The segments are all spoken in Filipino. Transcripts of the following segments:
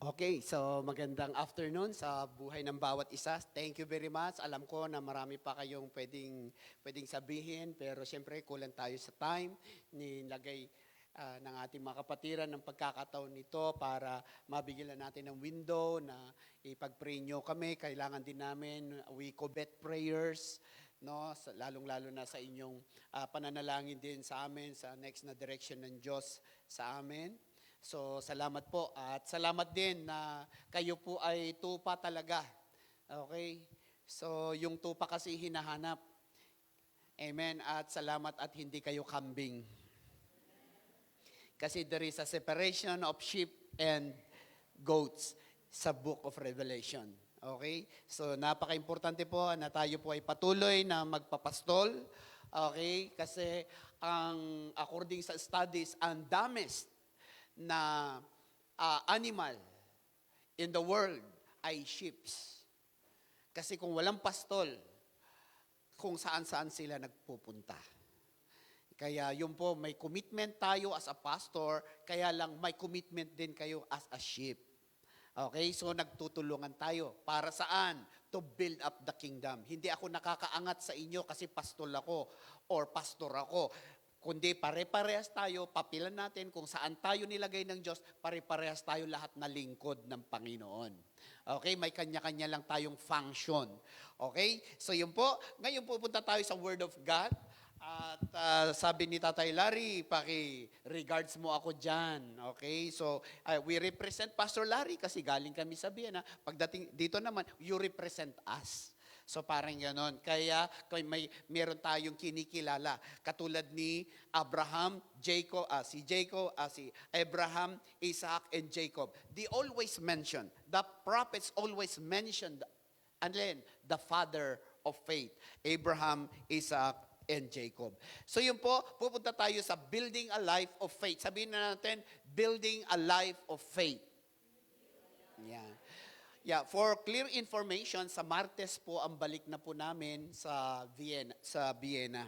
Okay, so magandang afternoon sa buhay ng bawat isa. Thank you very much. Alam ko na marami pa kayong pwedeng sabihin, pero siyempre kulang tayo sa time. Nilagay ng ating mga kapatiran ng pagkakataon nito para mabigyan natin ng window na ipag-pray nyo kami. Kailangan din namin, we covet prayers, no? Lalong-lalo na sa inyong pananalangin din sa amin, sa next na direction ng Diyos sa amin. So, salamat po. At salamat din na kayo po ay tupa talaga. Okay? So, yung tupa kasi hinahanap. Amen. At salamat at hindi kayo kambing. Kasi there is a separation of sheep and goats sa book of Revelation. Okay? So, napaka-importante po na tayo po ay patuloy na magpapastol. Okay? Kasi according sa studies, ang damest na animal in the world ay sheep. Kasi kung walang pastol, kung saan-saan sila nagpupunta. Kaya yun po, may commitment tayo as a pastor, kaya lang may commitment din kayo as a sheep. Okay, so nagtutulungan tayo. Para saan? To build up the kingdom. Hindi ako nakakaangat sa inyo kasi pastor ako or pastor ako. Kundi pare-parehas tayo, papilan natin kung saan tayo nilagay ng Diyos, pare-parehas tayo lahat na lingkod ng Panginoon. Okay, may kanya-kanya lang tayong function. Okay, so yun po. Ngayon pupunta tayo sa Word of God. At sabi ni Tatay Larry, paki-regards mo ako dyan. Okay, so we represent Pastor Larry kasi galing kami sa Vienna. Pagdating dito naman, you represent us. So parang gano'n. Kaya meron tayong kinikilala. Katulad ni Abraham, Jacob, si Abraham, Isaac, and Jacob. They always mention, the prophets always mentioned, and then the father of faith, Abraham, Isaac, and Jacob. So yun po, pupunta tayo sa building a life of faith. Sabihin na natin, building a life of faith. Yeah. Yeah, for clear information, sa Martes po ang balik na po namin sa Vienna.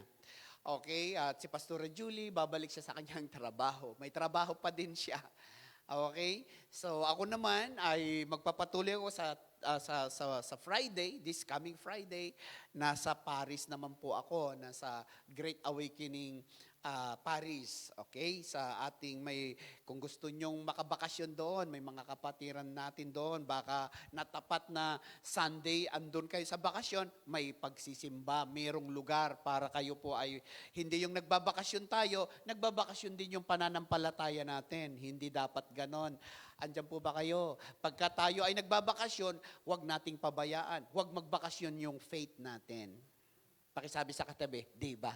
Okay, at si Pastor Julie, babalik siya sa kanyang trabaho. May trabaho pa din siya. Okay? So ako naman ay magpapatuloy ako sa Friday, this coming Friday, nasa Paris naman po ako, nasa Great Awakening Paris, okay? Sa ating kung gusto nyong makabakasyon doon, may mga kapatiran natin doon, baka natapat na Sunday, andun kayo sa bakasyon, may pagsisimba, mayroong lugar para kayo po ay, hindi yung nagbabakasyon tayo, nagbabakasyon din yung pananampalataya natin, hindi dapat ganon. Andyan po ba kayo? Pagka tayo ay nagbabakasyon, huwag nating pabayaan, huwag magbakasyon yung faith natin. Pakisabi sa katabi, di ba?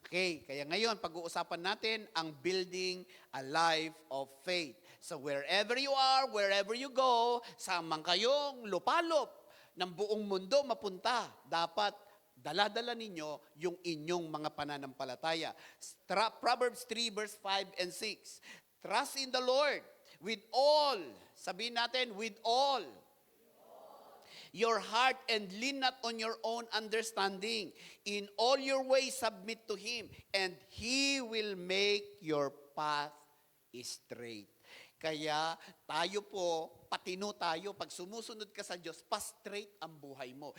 Okay, kaya ngayon pag-uusapan natin ang building a life of faith. So wherever you are, wherever you go, saan man kayong lupalop ng buong mundo mapunta, dapat dala-dala ninyo yung inyong mga pananampalataya. Proverbs 3 verse 5 and 6. Trust in the Lord with all, sabihin natin, with all your heart and lean not on your own understanding. In all your ways submit to Him, and He will make your path straight. Kaya tayo po, patino tayo, pag sumusunod ka sa Diyos, pa-straight ang buhay mo.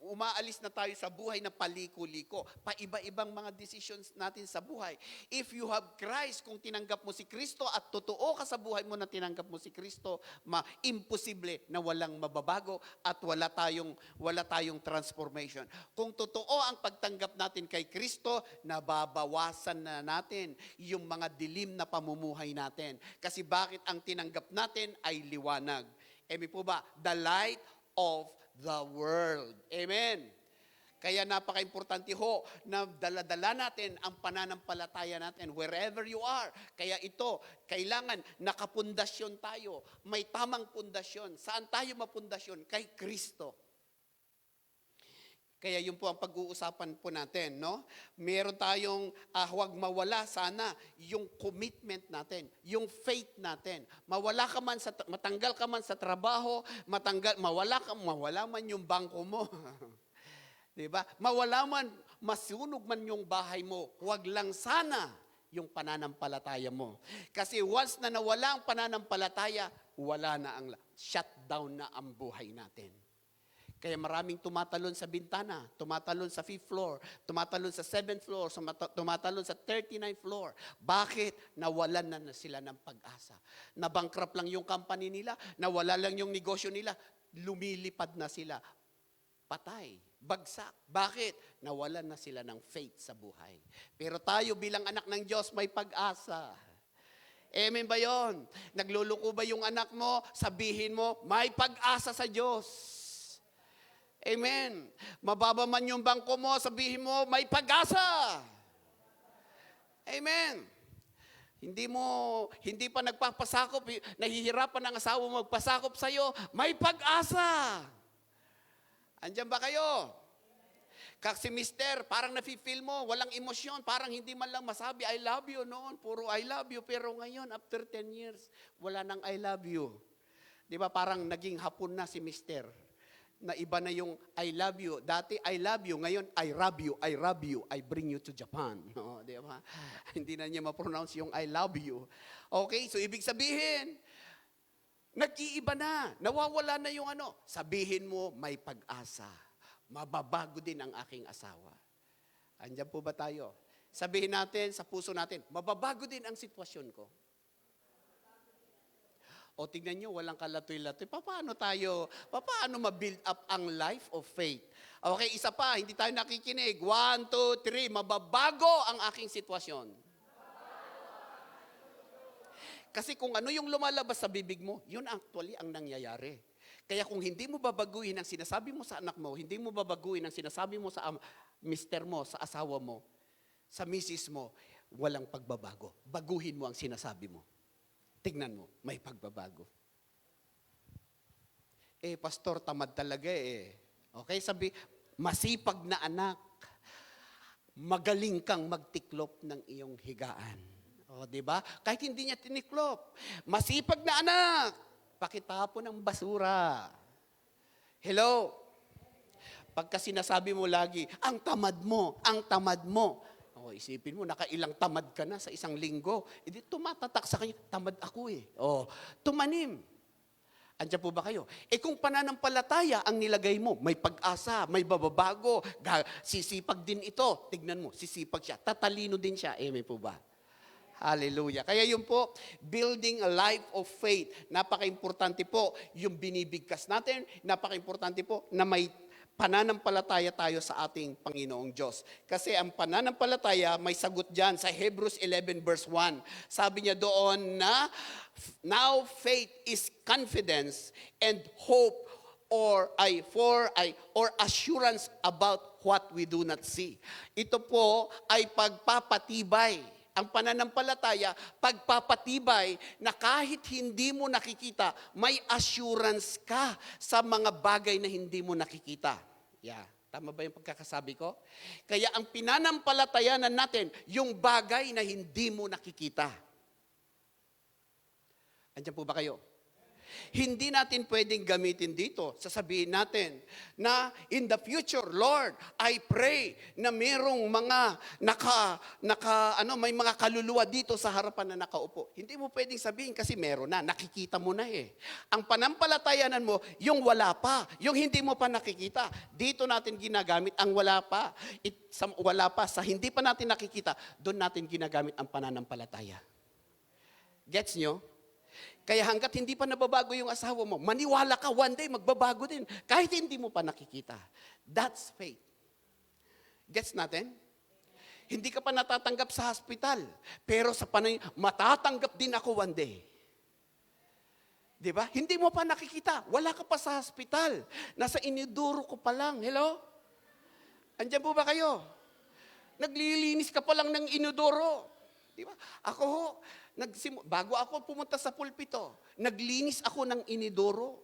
Umaalis na tayo sa buhay na paliko-liko, paiba-ibang mga decisions natin sa buhay. If you have Christ, kung tinanggap mo si Kristo at totoo ka sa buhay mo na tinanggap mo si Kristo, imposible na walang mababago at wala tayong transformation. Kung totoo ang pagtanggap natin kay Kristo, nababawasan na natin yung mga dilim na pamumuhay natin. Kasi bakit ang tinanggap natin ay liwanag? Emi po ba? The light of the world. Amen. Kaya napaka-importante ho na dala-dala natin ang pananampalataya natin wherever you are. Kaya ito, kailangan nakapundasyon tayo. May tamang pundasyon. Saan tayo mapundasyon? Kay Kristo. Kaya yun po ang pag-uusapan po natin, no? Meron tayong huwag mawala sana yung commitment natin, yung faith natin. Matanggal ka man sa trabaho, mawala man yung bangko mo. 'Di ba? Mawala man, masunog man yung bahay mo, huwag lang sana yung pananampalataya mo. Kasi once na nawala ang pananampalataya, wala na ang shutdown na ang buhay natin. Kaya maraming tumatalon sa bintana, tumatalon sa 5th floor, tumatalon sa 7th floor, tumatalon sa 39th floor. Bakit? Nawalan na sila ng pag-asa. Nabankrupt lang yung company nila, nawala lang yung negosyo nila, lumilipad na sila. Patay, bagsak. Bakit? Nawalan na sila ng faith sa buhay. Pero tayo bilang anak ng Diyos, may pag-asa. Amen ba yun? Nagluluko ba yung anak mo? Sabihin mo, may pag-asa sa Diyos. Amen. Mababa man yung bangko mo, sabihin mo, may pag-asa. Amen. Hindi pa nagpapasakop, nahihirapan ang asawa mo magpasakop sa'yo, may pag-asa. Andyan ba kayo? Kasi mister, parang nafe-feel mo, walang emosyon, parang hindi man lang masabi, I love you noon, puro I love you. Pero ngayon, after 10 years, wala nang I love you. Di ba parang naging hapon na si mister? Na iba na yung I love you. Dati I love you, ngayon I rob you, I bring you to Japan. No, di ba? Hindi na niya ma-pronounce yung I love you. Okay, so ibig sabihin, nag-iiba na, nawawala na yung ano. Sabihin mo, may pag-asa. Mababago din ang aking asawa. Andiyan po ba tayo? Sabihin natin sa puso natin, mababago din ang sitwasyon ko. O tignan nyo, walang kalatoy-latoy. Paano ma-build up ang life of faith? Okay, isa pa, hindi tayo nakikinig. 1, 2, 3, mababago ang aking sitwasyon. Kasi kung ano yung lumalabas sa bibig mo, yun actually ang nangyayari. Kaya kung hindi mo babaguhin ang sinasabi mo sa anak mo, hindi mo babaguhin ang sinasabi mo sa mister mo, sa asawa mo, sa misis mo, walang pagbabago. Baguhin mo ang sinasabi mo. Tignan mo, may pagbabago. Pastor, tamad talaga eh. Okay, sabi, masipag na anak, magaling kang magtiklop ng iyong higaan. O, di ba? Kahit hindi niya tiniklop. Masipag na anak, pakitapon ng basura. Hello? Pagka sinasabi mo lagi, ang tamad mo, ang tamad mo. O, isipin mo, nakailang tamad ka na sa isang linggo. Hindi tumatatak sa kanya, tamad ako eh. O, tumanim. Andiyan po ba kayo? Kung pananampalataya ang nilagay mo, may pag-asa, may bababago, sisipag din ito. Tignan mo, sisipag siya. Tatalino din siya. Amen po ba? Hallelujah. Kaya yun po, building a life of faith. Napaka-importante po yung binibigkas natin. Napaka-importante po na may pananampalataya tayo sa ating Panginoong Diyos. Kasi ang pananampalataya, may sagot dyan sa Hebrews 11 verse 1. Sabi niya doon na, now faith is confidence and hope or assurance about what we do not see. Ito po ay pagpapatibay. Ang pananampalataya, pagpapatibay na kahit hindi mo nakikita, may assurance ka sa mga bagay na hindi mo nakikita. Yeah. Tama ba yung pagkakasabi ko? Kaya ang pinanampalatayanan natin, yung bagay na hindi mo nakikita. Andiyan po ba kayo? Hindi natin pwedeng gamitin dito. Sasabihin natin na in the future, Lord, I pray na mayroong mga may mga kaluluwa dito sa harapan na nakaupo. Hindi mo pwedeng sabihin kasi meron na, nakikita mo na eh. Ang panampalatayanan mo, yung wala pa, yung hindi mo pa nakikita. Dito natin ginagamit ang wala pa. Wala pa, sa hindi pa natin nakikita, doon natin ginagamit ang pananampalataya. Gets nyo? Kaya hanggat hindi pa nababago yung asawa mo, maniwala ka, one day magbabago din. Kahit hindi mo pa nakikita. That's faith. Gets natin? Hindi ka pa natatanggap sa hospital. Pero sa panay, matatanggap din ako one day. Di ba? Hindi mo pa nakikita. Wala ka pa sa hospital. Nasa iniduro ko pa lang. Hello? Andiyan po ba kayo? Naglilinis ka pa lang ng inidoro. Di ba? Ako bago ako pumunta sa pulpito, naglinis ako ng inidoro.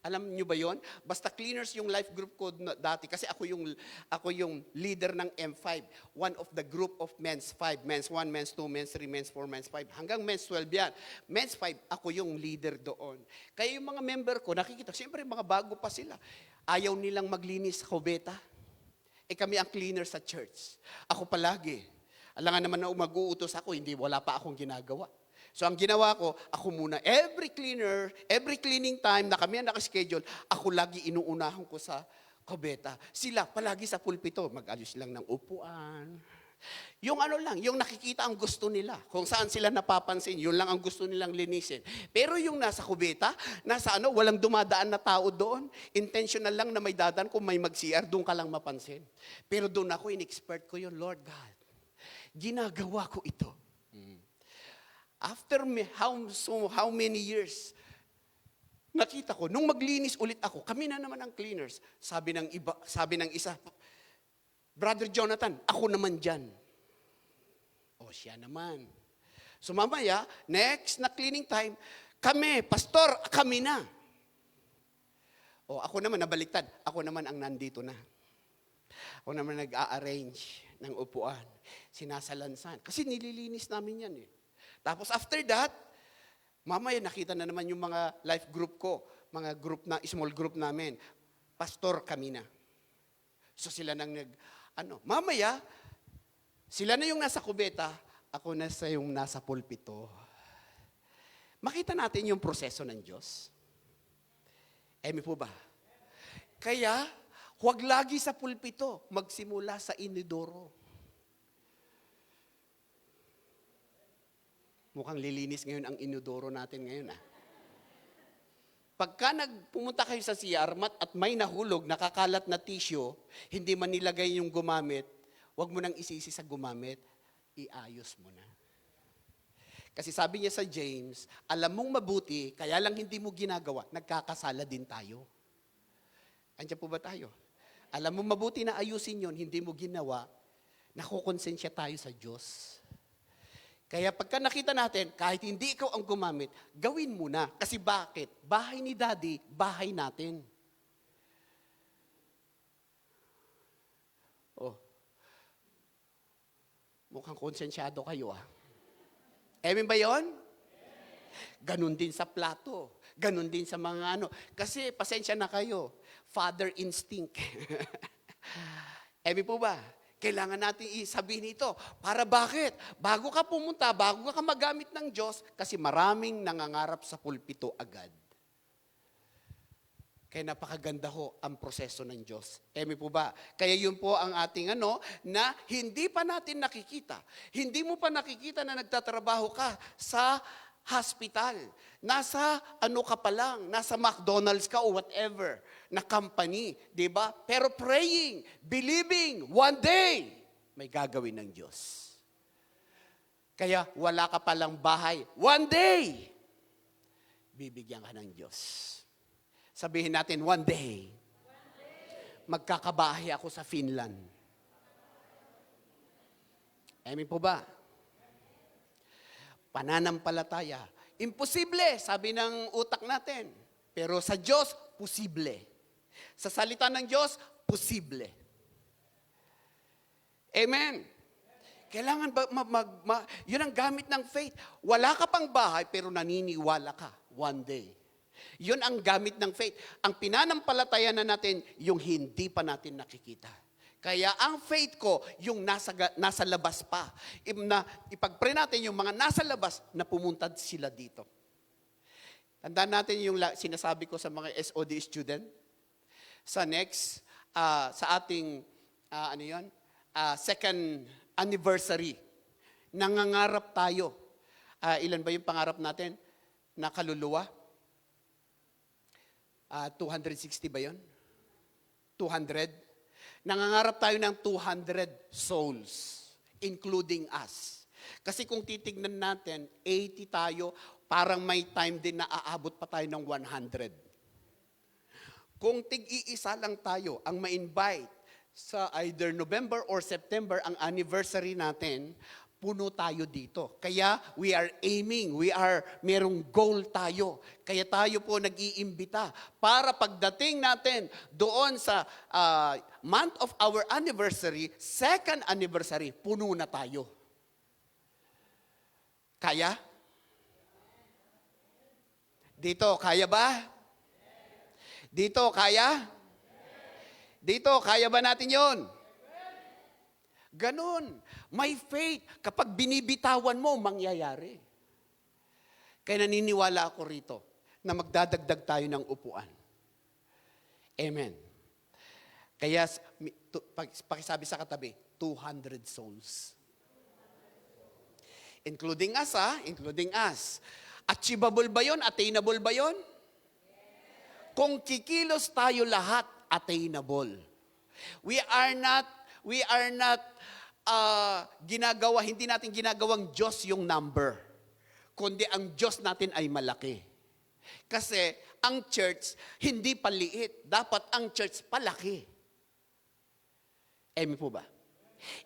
Alam niyo ba yon? Basta cleaners yung life group ko dati kasi ako yung leader ng M5. One of the group of men's 5. Men's 1, men's 2, men's 3, men's 4, men's 5. Hanggang men's 12 yan. Men's 5, ako yung leader doon. Kaya yung mga member ko, nakikita, siyempre mga bago pa sila. Ayaw nilang maglinis sa kubeta. Kami ang cleaner sa church. Ako palagi. Alangan naman na mag-uutos ako, hindi, wala pa akong ginagawa. So ang ginawa ko, ako muna, every cleaning time na kami ang nakaschedule, ako lagi inuunahan ko sa kubeta. Sila palagi sa pulpito, mag-ayos lang ng upuan. Yung ano lang, yung nakikita ang gusto nila. Kung saan sila napapansin, yun lang ang gusto nilang linisin. Pero yung nasa kubeta, nasa ano, walang dumadaan na tao doon. Intentional lang na may dadaan, kung may mag-CR, doon ka lang mapansin. Pero doon ako, in-expert ko yun, Lord God, ginagawa ko ito. After how many years, nakita ko, nung maglinis ulit ako, kami na naman ang cleaners. Sabi ng isa, Brother Jonathan, ako naman dyan. O siya naman. So mamaya, next na cleaning time, kami, pastor, kami na. O ako naman, nabaliktad. Ako naman ang nandito na. Ako naman nag-a-arrange ng upuan. Sinasalansan. Kasi nililinis namin yan eh. Tapos after that, mamaya nakita na naman yung mga life group ko, mga group na, small group namin. Pastor, kami na. So sila nang mamaya, sila na yung nasa kubeta, ako na yung nasa pulpito. Makita natin yung proseso ng Diyos. Emi po ba? Kaya, huwag lagi sa pulpito, magsimula sa inidoro. Mukhang lilinis ngayon ang inidoro natin ngayon Pagka pumunta kayo sa CR at may nahulog, nakakalat na tissue, hindi man nilagay yung gumamit, huwag mo nang isisi sa gumamit, iayos mo na. Kasi sabi niya sa James, alam mong mabuti, kaya lang hindi mo ginagawa, nagkakasala din tayo. Andiyan po ba tayo? Alam mong mabuti na ayusin yon, hindi mo ginawa, nakukonsensya tayo sa Diyos. Kaya pagka nakita natin, kahit hindi ikaw ang gumamit, gawin mo na. Kasi bakit? Bahay ni Daddy, bahay natin. Oh. Mukhang konsensyado kayo Amen ba yun? Ganon din sa plato. Ganon din sa mga Kasi pasensya na kayo. Father instinct. Amen po ba? Kailangan natin isabihin ito. Para bakit? Bago ka pumunta, bago ka magamit ng Diyos, kasi maraming nangangarap sa pulpito agad. Kaya napakaganda ang proseso ng Diyos. Emi po ba? Kaya yun po ang ating na hindi pa natin nakikita. Hindi mo pa nakikita na nagtatrabaho ka sa hospital. Nasa ka pa lang, nasa McDonald's ka o whatever na company, di ba? Pero praying, believing, one day, may gagawin ng Diyos. Kaya wala ka palang bahay, one day, bibigyan ka ng Diyos. Sabihin natin, one day, magkakabahay ako sa Finland. Amen po ba? Pananampalataya. Imposible, sabi ng utak natin. Pero sa Diyos, posible. Sa salita ng Diyos, posible. Amen. Kailangan yun ang gamit ng faith. Wala ka pang bahay, pero naniniwala ka one day. Yun ang gamit ng faith. Ang pinanampalataya na natin, yung hindi pa natin nakikita. Kaya ang faith ko, yung nasa labas pa. Ipag-pray natin yung mga nasa labas na pumuntad sila dito. Tandaan natin yung sinasabi ko sa mga SOD student. Sa next, sa ating, second anniversary, nangangarap tayo. Ilan ba yung pangarap natin? Na kaluluwa? 260 ba yun? 200? Nangangarap tayo ng 200 souls, including us. Kasi kung titignan natin, 80 tayo, parang may time din na aabot pa tayo ng 100. Kung tig-iisa lang tayo ang ma-invite sa either November or September ang anniversary natin, puno tayo dito. Kaya we are aiming, merong goal tayo. Kaya tayo po nag-iimbita para pagdating natin doon sa month of our anniversary, second anniversary, puno na tayo. Kaya? Dito, kaya ba? Dito, kaya? Dito, kaya ba natin yon? Ganon. May faith. Kapag binibitawan mo, mangyayari. Kaya naniniwala ako rito na magdadagdag tayo ng upuan. Amen. Kaya, pakisabi sa katabi, 200 souls. Including us, including us. Achievable ba yun? Attainable ba yun? Kung kikilos tayo lahat, attainable. We are not hindi natin ginagawang Diyos yung number. Kundi ang Diyos natin ay malaki. Kasi ang church, hindi paliit. Dapat ang church palaki. Amen po ba?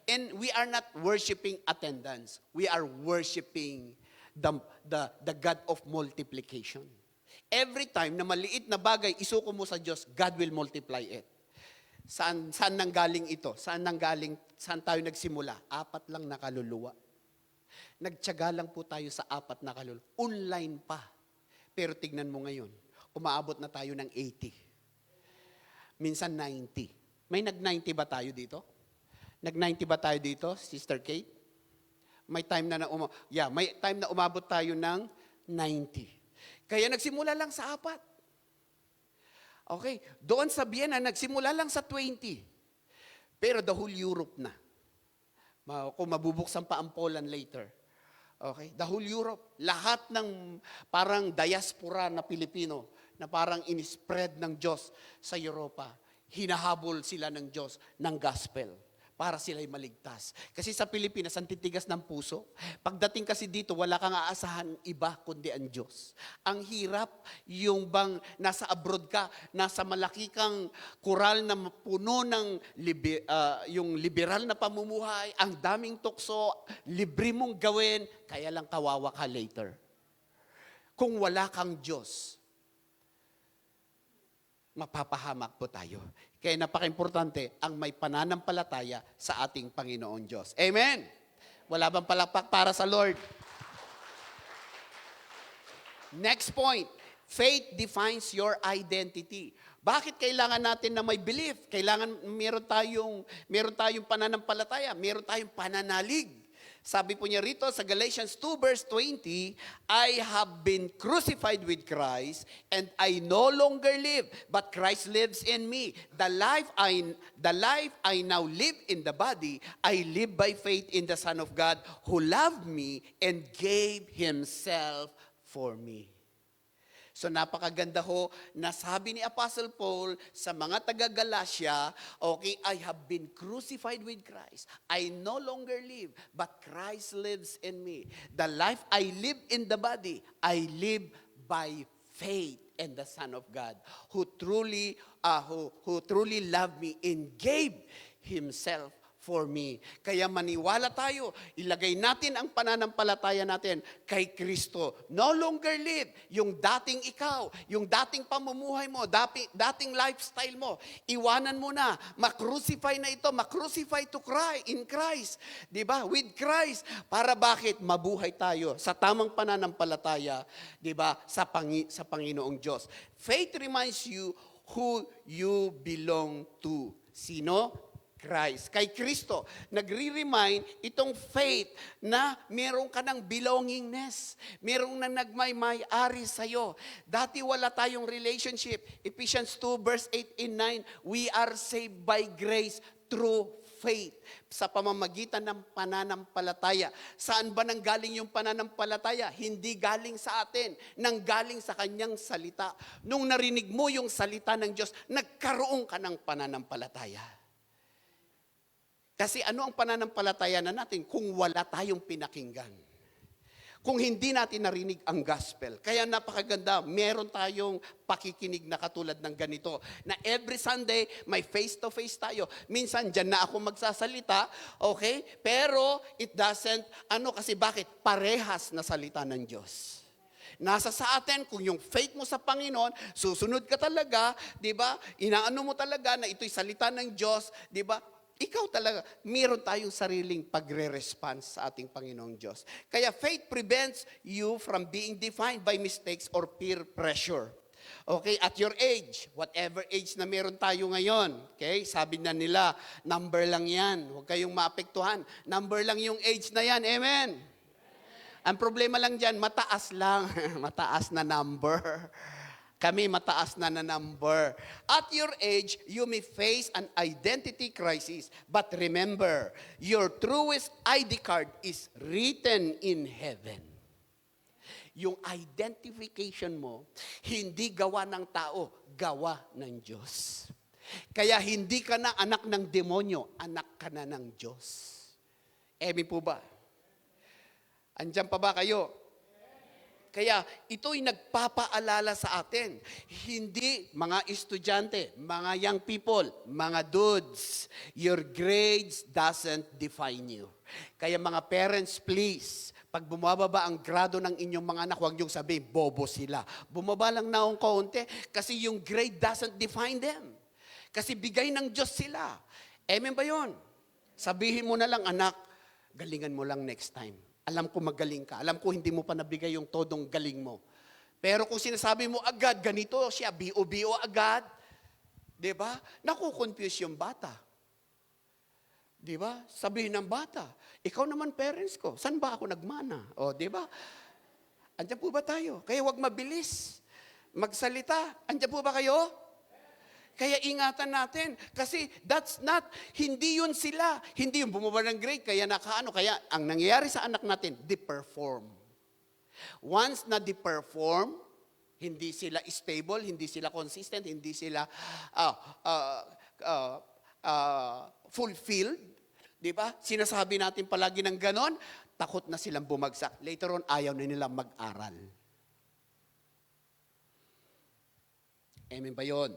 And we are not worshiping attendance. We are worshiping the God of multiplication. Every time na maliit na bagay, isuko mo sa Diyos, God will multiply it. Saan nanggaling ito? Saan tayo nagsimula? 4 lang na kaluluwa. Nagtiyaga lang po tayo sa 4 na kaluluwa. Online pa. Pero tignan mo ngayon, umaabot na tayo ng 80. Minsan 90. May nag-90 ba tayo dito? Nag-90 ba tayo dito, Sister Kate? May time na umabot tayo ng 90. Kaya nagsimula lang sa 4. Okay, doon sa Vienna, nagsimula lang sa 20. Pero the whole Europe na. Kung mabubuksan pa ang Poland later. Okay, the whole Europe. Lahat ng parang diaspora na Pilipino na parang inispread ng Diyos sa Europa. Hinahabol sila ng Diyos ng gospel para sila'y maligtas. Kasi sa Pilipinas, ang titigas ng puso. Pagdating kasi dito, wala kang aasahan iba kundi ang Diyos. Ang hirap, yung bang nasa abroad ka, nasa malaki kang kural na puno ng yung liberal na pamumuhay, ang daming tukso, libre mong gawin, kaya lang kawawa ka later. Kung wala kang Diyos, mapapahamak po tayo. Kaya napaka-importante ang may pananampalataya sa ating Panginoon Diyos. Amen! Wala bang palakpak para sa Lord? Next point, faith defines your identity. Bakit kailangan natin na may belief? Kailangan meron tayong pananampalataya, meron tayong pananalig. Sabi po niya rito sa Galatians 2 verse 20, I have been crucified with Christ and I no longer live, but Christ lives in me. The life I now live in the body, I live by faith in the Son of God who loved me and gave Himself for me. So napakaganda ho na sabi ni Apostle Paul sa mga taga-Galatia, okay, I have been crucified with Christ. I no longer live, but Christ lives in me. The life I live in the body, I live by faith in the Son of God who truly loved me and gave Himself for me. Kaya maniwala tayo, ilagay natin ang pananampalataya natin kay Kristo. No longer live yung dating ikaw, yung dating pamumuhay mo, dating lifestyle mo. Iwanan mo na, makrucify na ito, makrucify to cry in Christ. Diba? With Christ. Para bakit? Mabuhay tayo sa tamang pananampalataya, diba? Sa Panginoong Diyos. Faith reminds you who you belong to. Sino? Christ. Kay Kristo, nagre-remind itong faith na meron ka ng belongingness. Merong na nagmay-ari sa'yo. Dati wala tayong relationship. Ephesians 2 verse 8 and 9, we are saved by grace through faith. Sa pamamagitan ng pananampalataya. Saan ba nanggaling yung pananampalataya? Hindi galing sa atin. Nanggaling sa kanyang salita. Nung narinig mo yung salita ng Diyos, nagkaroon ka ng pananampalataya. Kasi ano ang pananampalataya na natin kung wala tayong pinakinggan? Kung hindi natin narinig ang gospel. Kaya napakaganda, meron tayong pakikinig na katulad ng ganito. Na every Sunday, may face-to-face tayo. Minsan, dyan na ako magsasalita, okay? Pero it doesn't, kasi bakit? Parehas na salita ng Diyos. Nasa sa atin, kung yung faith mo sa Panginoon, susunod ka talaga, di ba? Inaano mo talaga na ito'y salita ng Diyos, di ba? Ikaw talaga, meron tayong sariling pagre-response sa ating Panginoong Diyos. Kaya faith prevents you from being defined by mistakes or peer pressure. Okay, at your age, whatever age na meron tayo ngayon, okay, sabi na nila, number lang yan, huwag kayong maapektuhan. Number lang yung age na yan, amen? Ang problema lang dyan, mataas lang, mataas na number. Kami mataas na number. At your age, you may face an identity crisis. But remember, your truest ID card is written in heaven. Yung identification mo, hindi gawa ng tao, gawa ng Diyos. Kaya hindi ka na anak ng demonyo, anak ka na ng Diyos. Emi po ba? Andiyan pa ba kayo? Kaya ito'y nagpapaalala sa atin. Hindi mga estudyante, mga young people, mga dudes, your grades doesn't define you. Kaya mga parents, please, pag bumababa ang grado ng inyong mga anak, huwag niyong sabihin, bobo sila. Bumaba lang na akong kaunti kasi yung grade doesn't define them. Kasi bigay ng Diyos sila. Amen ba yun? Sabihin mo na lang, anak, galingan mo lang next time. Alam ko magaling ka. Alam ko hindi mo pa nabigay yung todong galing mo. Pero kung sinasabi mo agad, ganito siya, bio-bio agad, di ba? Nakukonfuse yung bata. Di ba? Sabihin ng bata, ikaw naman parents ko, saan ba ako nagmana? O, di ba? Andiyan po ba tayo? Kaya huwag mabilis magsalita. Andiyan po ba kayo? Kaya ingatan natin. Kasi that's not, hindi yun sila. Hindi yung bumaba ng grade, kaya nakaano. Kaya ang nangyayari sa anak natin, de-perform. Once na de-perform, hindi sila stable, hindi sila consistent, hindi sila fulfilled. Di ba? Sinasabi natin palagi ng ganon, takot na silang bumagsak. Later on, ayaw na nilang mag-aral. Amen ba yun?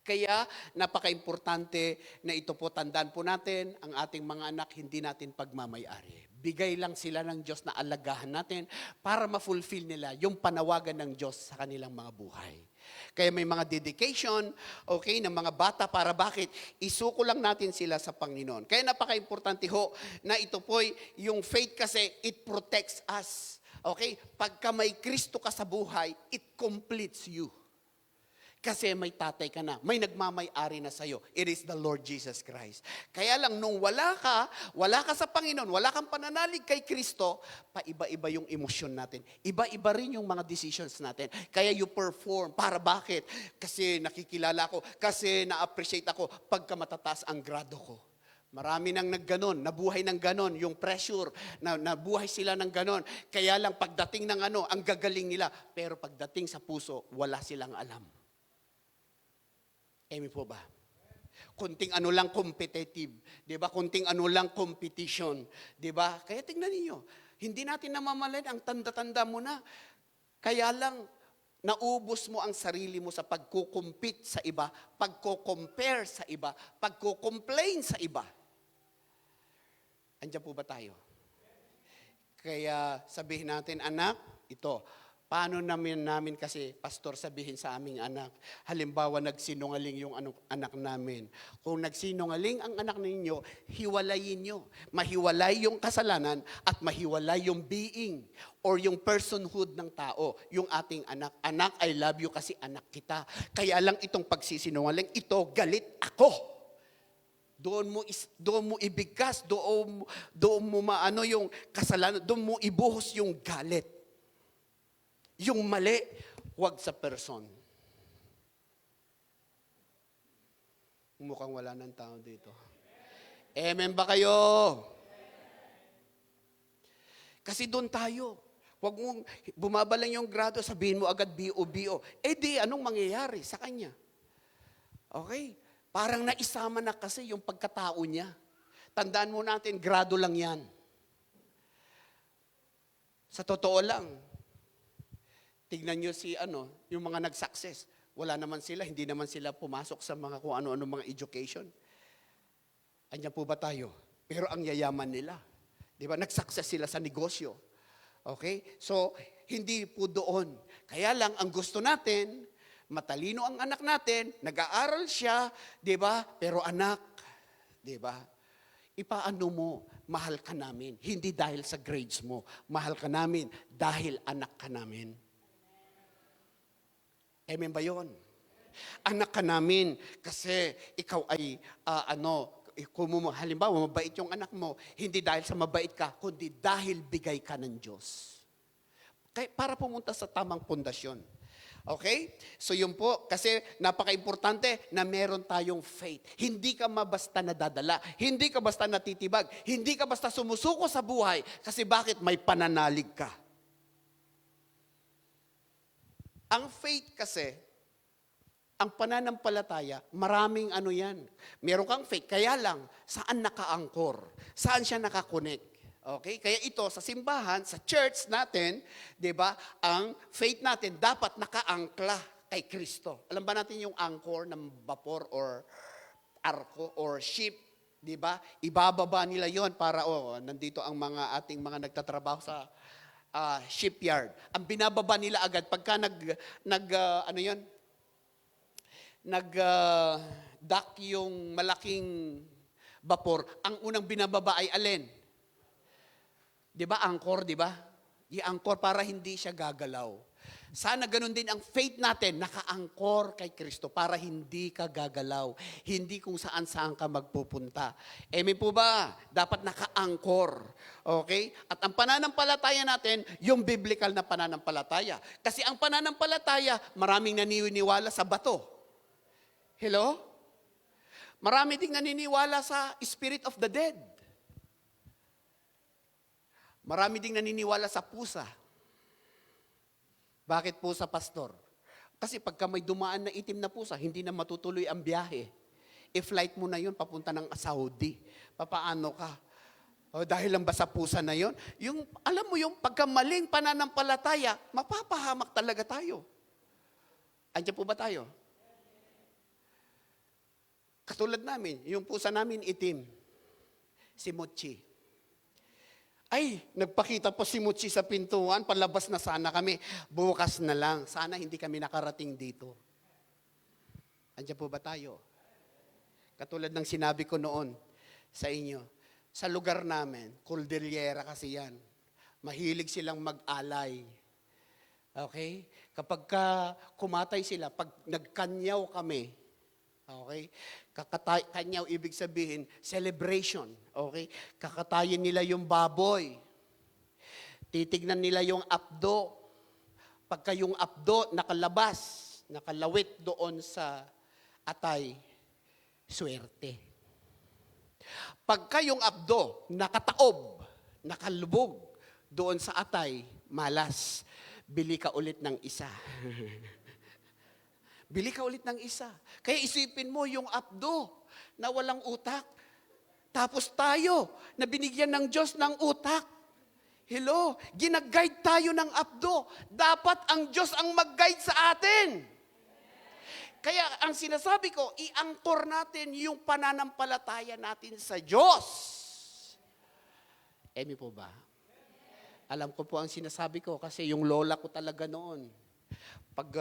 Kaya napaka-importante na ito po, tandaan po natin, ang ating mga anak hindi natin pagmamay-ari. Bigay lang sila ng Diyos na alagahan natin para ma-fulfill nila yung panawagan ng Diyos sa kanilang mga buhay. Kaya may mga dedication, okay, ng mga bata para bakit? Isuko lang natin sila sa Panginoon. Kaya napaka-importante ho na ito po'y, yung faith kasi, it protects us. Okay? Pagka may Kristo ka sa buhay, it completes you. Kasi may tatay ka na, may nagmamay-ari na sa'yo. It is the Lord Jesus Christ. Kaya lang, nung wala ka sa Panginoon, wala kang pananalig kay Kristo, paiba-iba yung emosyon natin. Iba-iba rin yung mga decisions natin. Kaya you perform. Para bakit? Kasi nakikilala ko, kasi na-appreciate ako pagka matataas ang grado ko. Marami nang nagganon, nabuhay ng ganon, yung pressure, nabuhay sila ng ganon. Kaya lang pagdating ng ang gagaling nila. Pero pagdating sa puso, wala silang alam. Amen po ba? Kunting ano lang competitive, 'di ba? Kunting ano lang competition, 'di ba? Kaya tingnan niyo, hindi natin namamalayan ang tanda-tanda mo na. Kaya lang naubos mo ang sarili mo sa pagko-compete sa iba, pagko-compare sa iba, pagko-complain sa iba. Andiyan po ba tayo? Kaya sabihin natin, anak, ito, paano namin kasi, pastor, sabihin sa aming anak, halimbawa nagsinungaling yung anak namin. Kung nagsinungaling ang anak ninyo, hiwalayin nyo. Mahiwalay yung kasalanan at mahiwalay yung being or yung personhood ng tao, yung ating anak. Anak, I love you kasi anak kita. Kaya lang itong pagsisinungaling, ito, galit ako. Doon mo ibigkas, doon mo maano yung kasalanan, doon mo ibuhos yung galit. Yung mali, huwag sa person. Mukhang wala ng tao dito. Amen ba kayo? Kasi doon tayo. Huwag mong bumabalang yung grado, sabihin mo agad bio-bio. Di, anong mangyayari sa kanya? Okay? Parang naisama na kasi yung pagkatao niya. Tandaan mo natin, grado lang yan. Sa totoo lang, tignan nyo yung mga nag-success. Wala naman sila, hindi naman sila pumasok sa mga kung ano-ano mga education. Andiyan po ba tayo? Pero ang yayaman nila. Di ba? Nag-success sila sa negosyo. Okay? So, hindi po doon. Kaya lang, ang gusto natin, matalino ang anak natin, nag-aaral siya, di ba? Pero anak, di ba? Ipaano mo, mahal ka namin. Hindi dahil sa grades mo. Mahal ka namin dahil anak ka namin. Amen ba yun? Anak ka namin kasi ikaw ay halimbawa mabait yung anak mo, hindi dahil sa mabait ka, kundi dahil bigay ka ng Diyos. Kaya para pumunta sa tamang pundasyon. Okay? So yun po, kasi napaka-importante na meron tayong faith. Hindi ka mabasta nadadala, hindi ka basta natitibag, hindi ka basta sumusuko sa buhay. Kasi bakit? May pananalig ka. Ang faith kasi, ang pananampalataya, maraming ano yan. Meron kang faith, kaya lang, saan nakaangkor? Saan siya nakakonect? Okay? Kaya ito, sa simbahan, sa church natin, di ba, ang faith natin dapat nakaangkla kay Kristo. Alam ba natin yung anchor ng vapor or arko or ship? Di ba? Ibababa nila yon para, nandito ang ating mga nagtatrabaho sa shipyard. Ang binababa nila agad, pagka nag-dock yung malaking vapor, ang unang binababa ay alin? Di ba, angkor, di ba? I-angkor para hindi siya gagalaw. Sana ganun din ang faith natin, naka-angkor kay Kristo para hindi ka gagalaw. Hindi kung saan-saan ka magpupunta. Amen po ba? Dapat naka-angkor. Okay? At ang pananampalataya natin, yung biblical na pananampalataya. Kasi ang pananampalataya, maraming naniniwala sa bato. Hello? Marami ding naniniwala sa spirit of the dead. Marami ding naniniwala sa pusa. Bakit pusa, pastor? Kasi pagka may dumaan na itim na pusa, hindi na matutuloy ang biyahe. I-flight mo na yun papunta ng Saudi. Papaano ka? Dahil lang ba sa pusa na yun? Alam mo yung pagkamaling pananampalataya, mapapahamak talaga tayo. Andiyan po ba tayo? Katulad namin, yung pusa namin itim, si Mochi. Ay, nagpakita po si Mochi sa pintuan, palabas na sana kami. Bukas na lang, sana hindi kami nakarating dito. Andiyan po ba tayo? Katulad ng sinabi ko noon sa inyo, sa lugar namin, Cordillera kasi yan, mahilig silang mag-alay. Okay? Kapag kumatay sila, pag nagkanyaw kami, okay? Kanyaw, ibig sabihin, celebration. Okay? Kakatayin nila yung baboy. Titignan nila yung apdo. Pagka yung apdo nakalabas, nakalawit doon sa atay, swerte. Pagka yung apdo nakataob, nakalubog doon sa atay, malas, bili ka ulit ng isa. Bili ka ulit ng isa. Kaya isipin mo yung abdo na walang utak. Tapos tayo na binigyan ng Diyos ng utak. Hello, ginag-guide tayo ng abdo. Dapat ang Diyos ang mag-guide sa atin. Kaya ang sinasabi ko, i-angkor natin yung pananampalataya natin sa Diyos. Emi po ba? Alam ko po ang sinasabi ko kasi yung lola ko talaga noon. Pag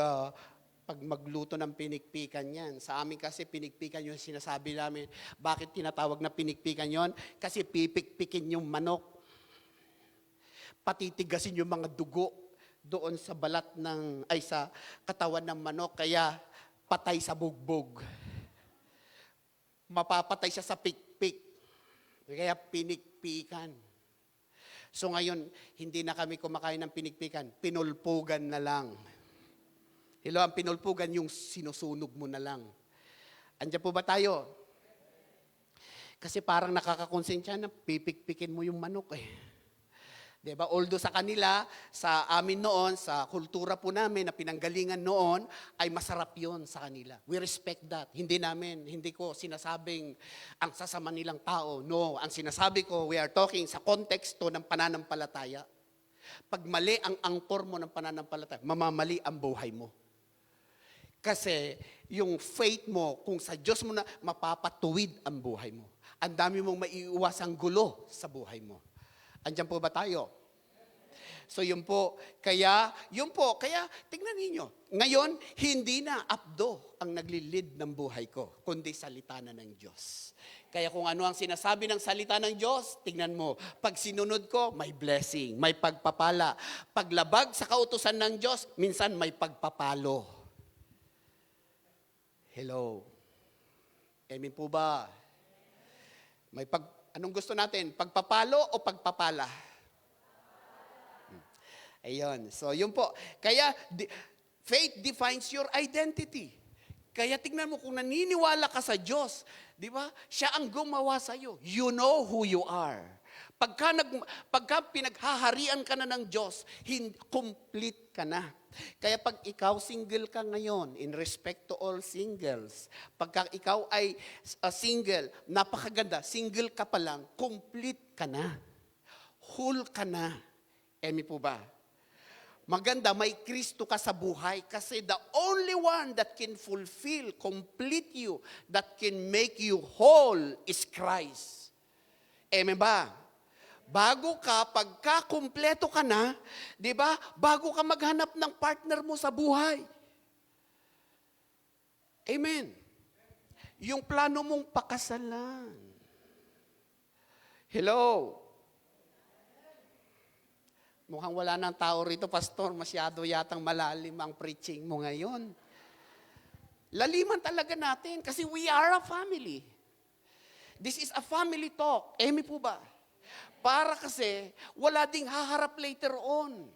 magluto ng pinikpikan yan. Sa amin kasi pinikpikan yung sinasabi namin. Bakit tinatawag na pinikpikan yon? Kasi pipikpikin yung manok. Patitigasin yung mga dugo doon sa sa katawan ng manok. Kaya patay sa bugbog. Mapapatay siya sa pikpik. Kaya pinikpikan. So ngayon, hindi na kami kumakain ng pinikpikan. Pinulpugan na lang. Hello, ang pinulpugan yung sinusunog mo na lang. Andiyan po ba tayo? Kasi parang nakakakonsensya na pipikpikin mo yung manok eh. Diba? Although sa kanila, sa amin noon, sa kultura po namin na pinanggalingan noon, ay masarap yon sa kanila. We respect that. Hindi ko sinasabing ang sasama nilang tao. No, ang sinasabi ko, we are talking sa konteksto ng pananampalataya. Pag mali ang angkor mo ng pananampalataya, mamamali ang buhay mo. Kasi yung faith mo, kung sa Diyos mo na, mapapatuwid ang buhay mo. Ang dami mong maiiwasang gulo sa buhay mo. Andiyan po ba tayo? So yun po, kaya tingnan ninyo, ngayon, hindi na abdo ang naglilid ng buhay ko, kundi salita na ng Diyos. Kaya kung ano ang sinasabi ng salita ng Diyos, tingnan mo, pag sinunod ko, may blessing, may pagpapala. Paglabag sa kautusan ng Diyos, minsan may pagpapalo. Hello. Amen po ba? Anong gusto natin? Pagpapalo o pagpapala? Ayun. So, yun po. Kaya, faith defines your identity. Kaya tingnan mo, kung naniniwala ka sa Diyos, di ba? Siya ang gumawa sa iyo. You know who you are. Pagka pinaghaharian ka na ng Diyos, complete ka na. Kaya pag ikaw single ka ngayon, in respect to all singles, pagka ikaw ay single, napakaganda, single ka pa lang, complete ka na. Whole ka na. Emi po ba? Maganda, may Kristo ka sa buhay kasi the only one that can fulfill, complete you, that can make you whole is Christ. Amen ba? Pagka kumpleto ka na, di ba? Bago ka maghanap ng partner mo sa buhay. Amen. Yung plano mong pakasalan. Hello? Mukhang wala ng tao rito, Pastor. Masyado yatang malalim ang preaching mo ngayon. Laliman talaga natin kasi we are a family. This is a family talk. Emi po ba? Para kasi wala ding haharap later on.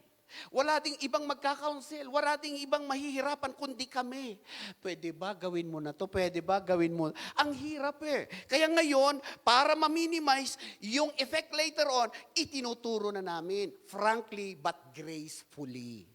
Wala ding ibang magkakounsel. Wala ding ibang mahihirapan kundi kami. Pwede ba gawin mo na to? Pwede ba gawin mo? Ang hirap eh. Kaya ngayon, para ma-minimize yung effect later on, itinuturo na namin. Frankly but gracefully.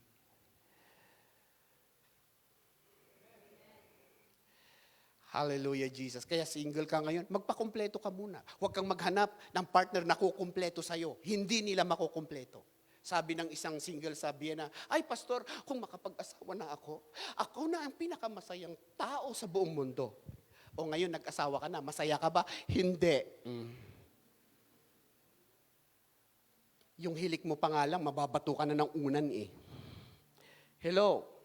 Hallelujah, Jesus. Kaya single ka ngayon, magpakumpleto ka muna. Huwag kang maghanap ng partner na kukumpleto sa'yo. Hindi nila makukumpleto. Sabi ng isang single sa Vienna, ay pastor, kung makapag-asawa na ako na ang pinakamasayang tao sa buong mundo. O ngayon nag-asawa ka na, masaya ka ba? Hindi. Yung hilik mo pa nga lang, mababato ka na ng unan eh. Hello?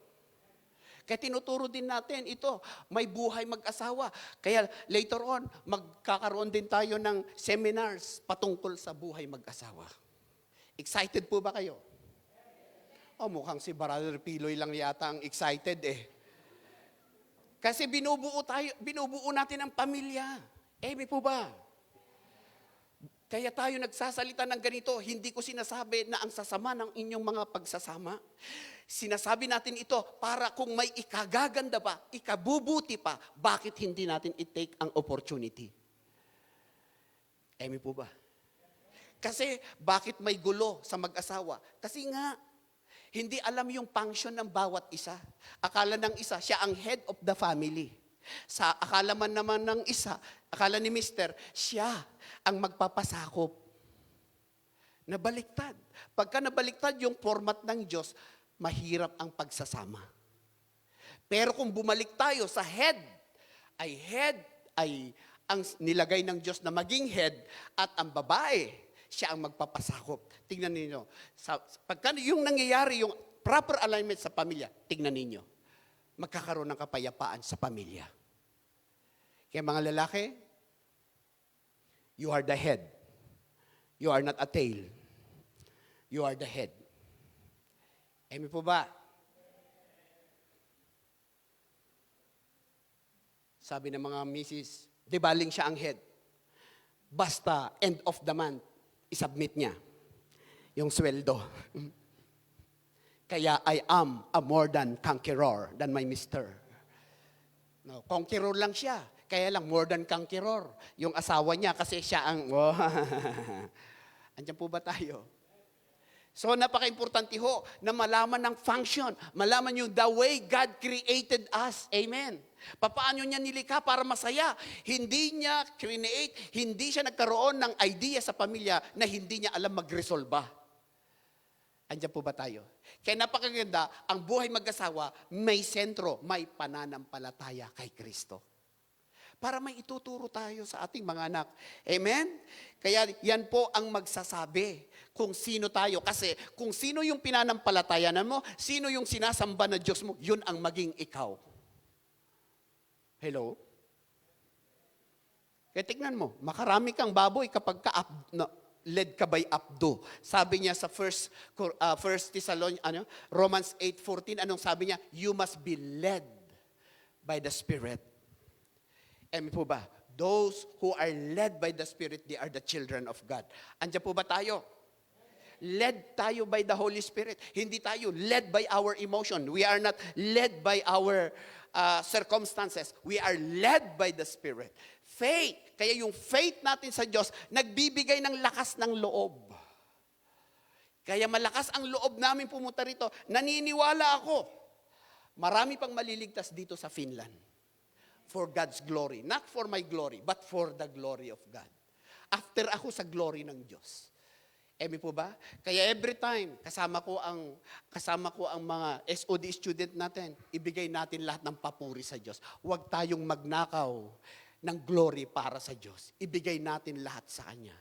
Kaya tinuturo din natin ito, may buhay mag-asawa. Kaya later on, magkakaroon din tayo ng seminars patungkol sa buhay mag-asawa. Excited po ba kayo? Mukhang si Brother Piloy lang yata ang excited eh. Kasi binubuo natin ang pamilya. Emi po ba? Kaya tayo nagsasalita ng ganito, hindi ko sinasabi na ang sasama ng inyong mga pagsasama. Sinasabi natin ito para kung may ikagaganda pa, ikabubuti pa, bakit hindi natin i-take ang opportunity? Emi po ba? Kasi bakit may gulo sa mag-asawa? Kasi nga, hindi alam yung function ng bawat isa. Akala ng isa, siya ang head of the family. Sa akala man naman ng isa, akala ni Mister, siya ang magpapasakop. Nabaliktad. Pagka nabaliktad yung format ng Diyos, mahirap ang pagsasama. Pero kung bumalik tayo sa head ay ang nilagay ng Diyos na maging head at ang babae, siya ang magpapasakop. Tingnan ninyo. Pagka yung nangyayari, yung proper alignment sa pamilya, tingnan ninyo. Magkakaroon ng kapayapaan sa pamilya. Kaya mga lalaki, you are the head. You are not a tail. You are the head. Emi po ba? Sabi ng mga misis, di baling siya ang head. Basta end of the month, isubmit niya yung sweldo. Kaya I am a more than conqueror than my mister. No, conqueror lang siya. Kaya lang more than conqueror. Yung asawa niya kasi siya ang... Andiyan po ba tayo? So napaka-importante ho na malaman ng function, malaman yung the way God created us. Amen. Paano niya nilikha para masaya? Hindi niya create, hindi siya nagkaroon ng idea sa pamilya na hindi niya alam mag-resolba. Andiyan po ba tayo? Kaya napakaganda, ang buhay mag-asawa, may sentro, may pananampalataya kay Kristo. Para may ituturo tayo sa ating mga anak. Amen? Kaya yan po ang magsasabi kung sino tayo. Kasi kung sino yung pinanampalatayanan mo, sino yung sinasamba na Diyos mo, yun ang maging ikaw. Hello? Kaya tignan mo, makarami kang baboy kapag led ka by abdo. Sabi niya sa Romans 8:14, anong sabi niya? You must be led by the Spirit. Amen po ba? Those who are led by the Spirit, they are the children of God. Andiyan po ba tayo? Led tayo by the Holy Spirit. Hindi tayo led by our emotion. We are not led by our circumstances. We are led by the Spirit. Faith. Kaya yung faith natin sa Diyos, nagbibigay ng lakas ng loob. Kaya malakas ang loob namin pumunta rito. Naniniwala ako. Marami pang maliligtas dito sa Finland. For God's glory. Not for my glory, but for the glory of God. After ako sa glory ng Diyos. Amen po ba? Kaya every time, kasama ko ang mga SOD student natin, ibigay natin lahat ng papuri sa Diyos. Huwag tayong magnakaw ng glory para sa Diyos. Ibigay natin lahat sa Kanya.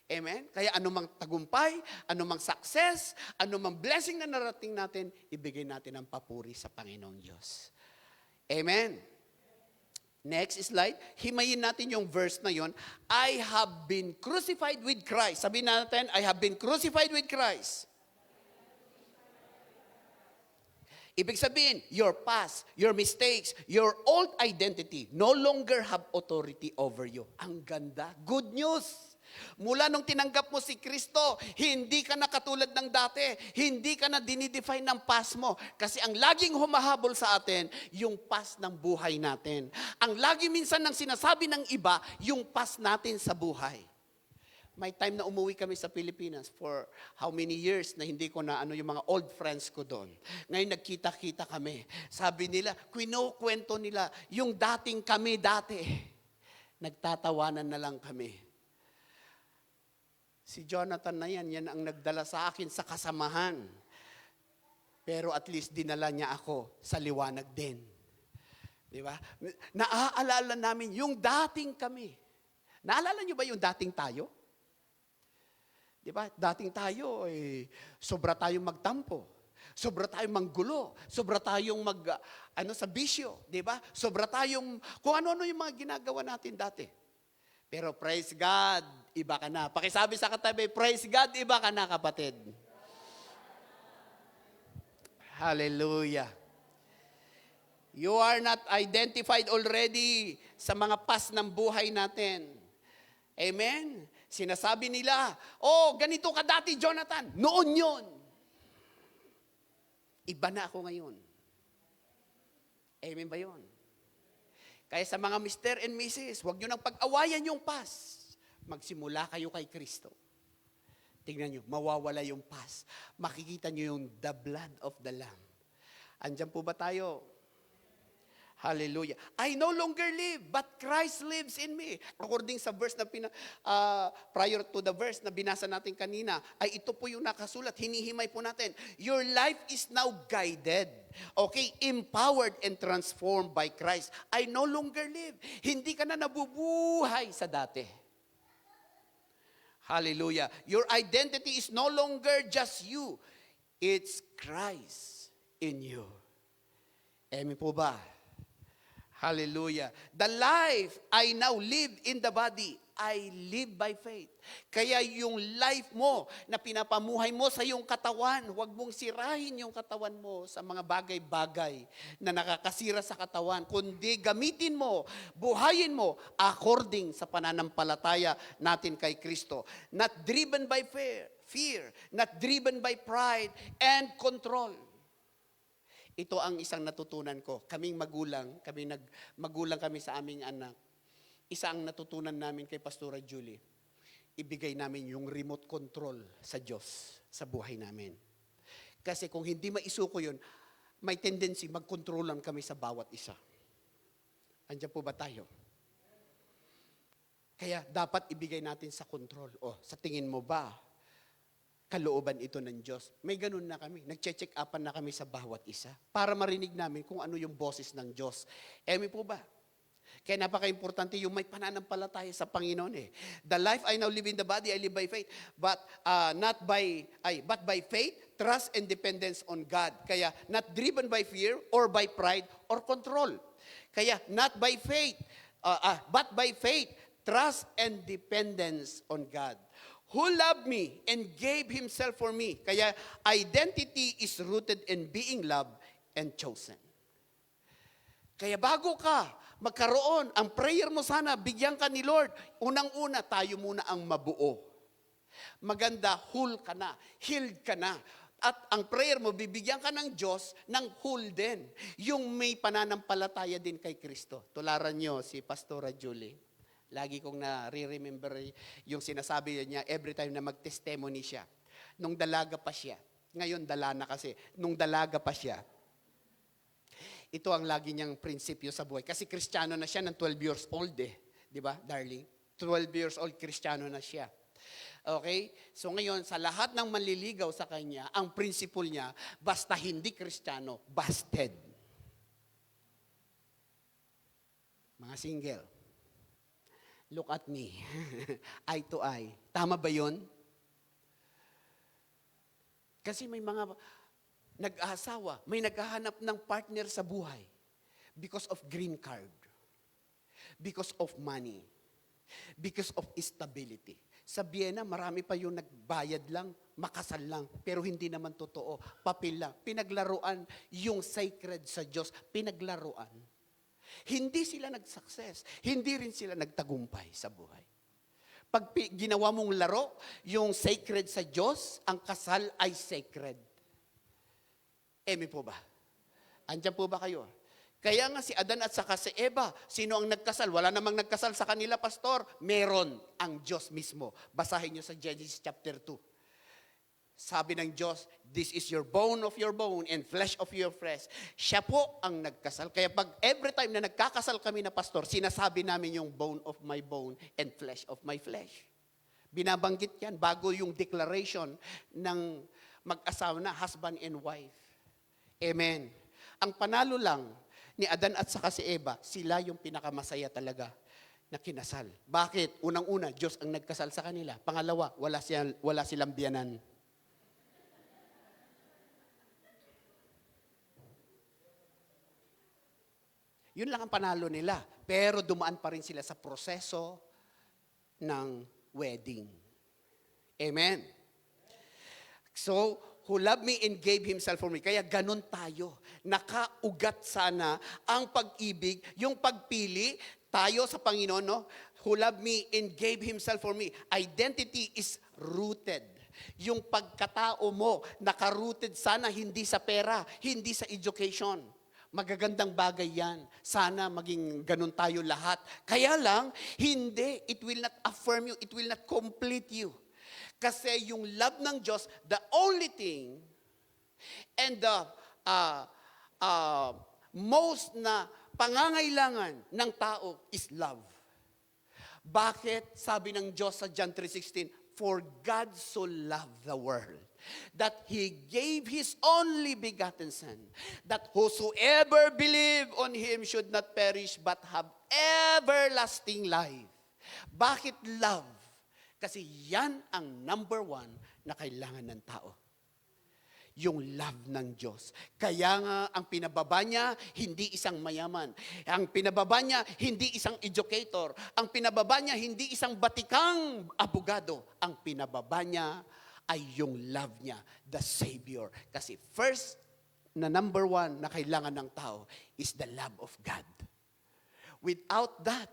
Amen? Kaya anumang tagumpay, anumang success, anumang blessing na narating natin, ibigay natin ang papuri sa Panginoong Diyos. Amen? Next slide. Himayin natin yung verse na yon. I have been crucified with Christ. Sabihin natin, I have been crucified with Christ. Ibig sabihin, your past, your mistakes, your old identity no longer have authority over you. Ang ganda. Good news. Mula nung tinanggap mo si Kristo, hindi ka na katulad ng dati. Hindi ka na dinidefine ng past mo. Kasi ang laging humahabol sa atin, yung past ng buhay natin. Ang lagi minsan ng sinasabi ng iba, yung past natin sa buhay. May time na umuwi kami sa Pilipinas for how many years na hindi ko na yung mga old friends ko doon. Ngayon nagkita-kita kami. Sabi nila, kwento nila, yung dating kami dati. Nagtatawanan na lang kami. Si Jonathan na yan ang nagdala sa akin sa kasamahan. Pero at least dinala niya ako sa liwanag din. Di ba? Naaalala namin yung dating kami. Naalala niyo ba yung dating tayo? Di ba? Dating tayo, sobra tayong magtampo. Sobra tayong manggulo. Sobra tayong sa bisyo. Di ba? Sobra tayong, kung ano-ano yung mga ginagawa natin dati. Pero praise God, iba ka na. Pakisabi sa katabi, praise God, iba ka na kapatid. Hallelujah. You are not identified already sa mga past ng buhay natin. Amen? Sinasabi nila, ganito ka dati, Jonathan. Noon yun. Iba na ako ngayon. Amen ba yun? Kaya sa mga Mr. and Mrs., huwag nyo nang pag-awayan yung past. Magsimula kayo kay Kristo. Tingnan nyo, mawawala yung past. Makikita nyo yung the blood of the Lamb. Andyan po ba tayo? Hallelujah. I no longer live, but Christ lives in me. According sa verse na prior to the verse na binasa natin kanina, ay ito po yung nakasulat. Hinihimay po natin. Your life is now guided. Okay? Empowered and transformed by Christ. I no longer live. Hindi ka na nabubuhay sa dati. Hallelujah. Your identity is no longer just you. It's Christ in you. Amen po ba? Hallelujah. The life I now live in the body, I live by faith. Kaya yung life mo na pinapamuhay mo sa iyong katawan, huwag mong sirahin yung katawan mo sa mga bagay-bagay na nakakasira sa katawan, kundi gamitin mo, buhayin mo according sa pananampalataya natin kay Kristo. Not driven by fear, not driven by pride and control. Ito ang isang natutunan ko. Kaming magulang kami sa aming anak. Isa ang natutunan namin kay Pastora Julie. Ibigay namin yung remote control sa Diyos sa buhay namin. Kasi kung hindi maisuko yun, may tendency magkontrolan kami sa bawat isa. Andiyan po ba tayo? Kaya dapat ibigay natin sa control. Sa tingin mo ba, kalooban ito ng Diyos? May ganun na kami. Nag-check upan na kami sa bawat isa para marinig namin kung ano yung boses ng Diyos. Amen po ba? Kaya napaka-importante yung may pananampalataya sa Panginoon The life I now live in the body, I live by faith. But but by faith, trust, and dependence on God. Kaya not driven by fear or by pride or control. Kaya not by faith, but by faith, trust, and dependence on God. Who loved me and gave Himself for me. Kaya identity is rooted in being loved and chosen. Kaya bago ka magkaroon, ang prayer mo sana, bigyan ka ni Lord. Unang-una, tayo muna ang mabuo. Maganda, whole ka na, healed ka na. At ang prayer mo, bibigyan ka ng Diyos ng whole din. Yung may pananampalataya din kay Kristo. Tularan nyo si Pastora Julie. Lagi kong na-remember yung sinasabi niya every time na mag-testimony siya. Nung dalaga pa siya. Ngayon, dala na kasi. Nung dalaga pa siya, ito ang lagi niyang prinsipyo sa buhay. Kasi Kristiyano na siya ng 12 years old Di ba, darling? 12 years old, Kristiyano na siya. Okay? So ngayon, sa lahat ng manliligaw sa kanya, ang principle niya, basta hindi Kristiyano, busted. Mga single, look at me. Eye to eye. Tama ba yun? Kasi may mga nag-aasawa, may naghahanap ng partner sa buhay because of green card, because of money, because of stability. Sa Vienna, marami pa yung nagbayad lang, makasal lang, pero hindi naman totoo, papel lang. Pinaglaruan yung sacred sa Diyos, pinaglaruan. Hindi sila nag-success, hindi rin sila nagtagumpay sa buhay. Pag ginawa mong laro, yung sacred sa Diyos, ang kasal ay sacred. Emi po ba? Andiyan po ba kayo? Kaya nga si Adan at saka si Eva, sino ang nagkasal? Wala namang nagkasal sa kanila, pastor. Meron ang Diyos mismo. Basahin nyo sa Genesis chapter 2. Sabi ng Diyos, this is your bone of your bone and flesh of your flesh. Siya po ang nagkasal. Kaya pag every time na nagkakasal kami na pastor, sinasabi namin yung bone of my bone and flesh of my flesh. Binabanggit yan bago yung declaration ng mag-asawa na husband and wife. Amen. Ang panalo lang ni Adan at saka si Eva, sila yung pinakamasaya talaga na kinasal. Bakit? Unang-una, Diyos ang nagkasal sa kanila. Pangalawa, wala silang biyanan. Yun lang ang panalo nila. Pero dumaan pa rin sila sa proseso ng wedding. Amen. So, who loved me and gave himself for me. Kaya ganun tayo. Nakaugat sana ang pag-ibig, yung pagpili, tayo sa Panginoon, no? Who loved me and gave himself for me. Identity is rooted. Yung pagkatao mo, nakarooted sana hindi sa pera, hindi sa education. Magagandang bagay yan. Sana maging ganun tayo lahat. Kaya lang, hindi. It will not affirm you. It will not complete you. Kasi yung love ng Diyos, the only thing and the most na pangangailangan ng tao is love. Bakit? Sabi ng Diyos sa John 3:16, for God so loved the world that He gave His only begotten Son, that whosoever believe on Him should not perish but have everlasting life. Bakit love? Kasi yan ang number one na kailangan ng tao. Yung love ng Diyos. Kaya nga ang pinababa niya, hindi isang mayaman. Ang pinababa niya, hindi isang educator. Ang pinababa niya, hindi isang batikang abogado. Ang pinababa niya ay yung love niya, the Savior. Kasi first na number one na kailangan ng tao is the love of God. Without that,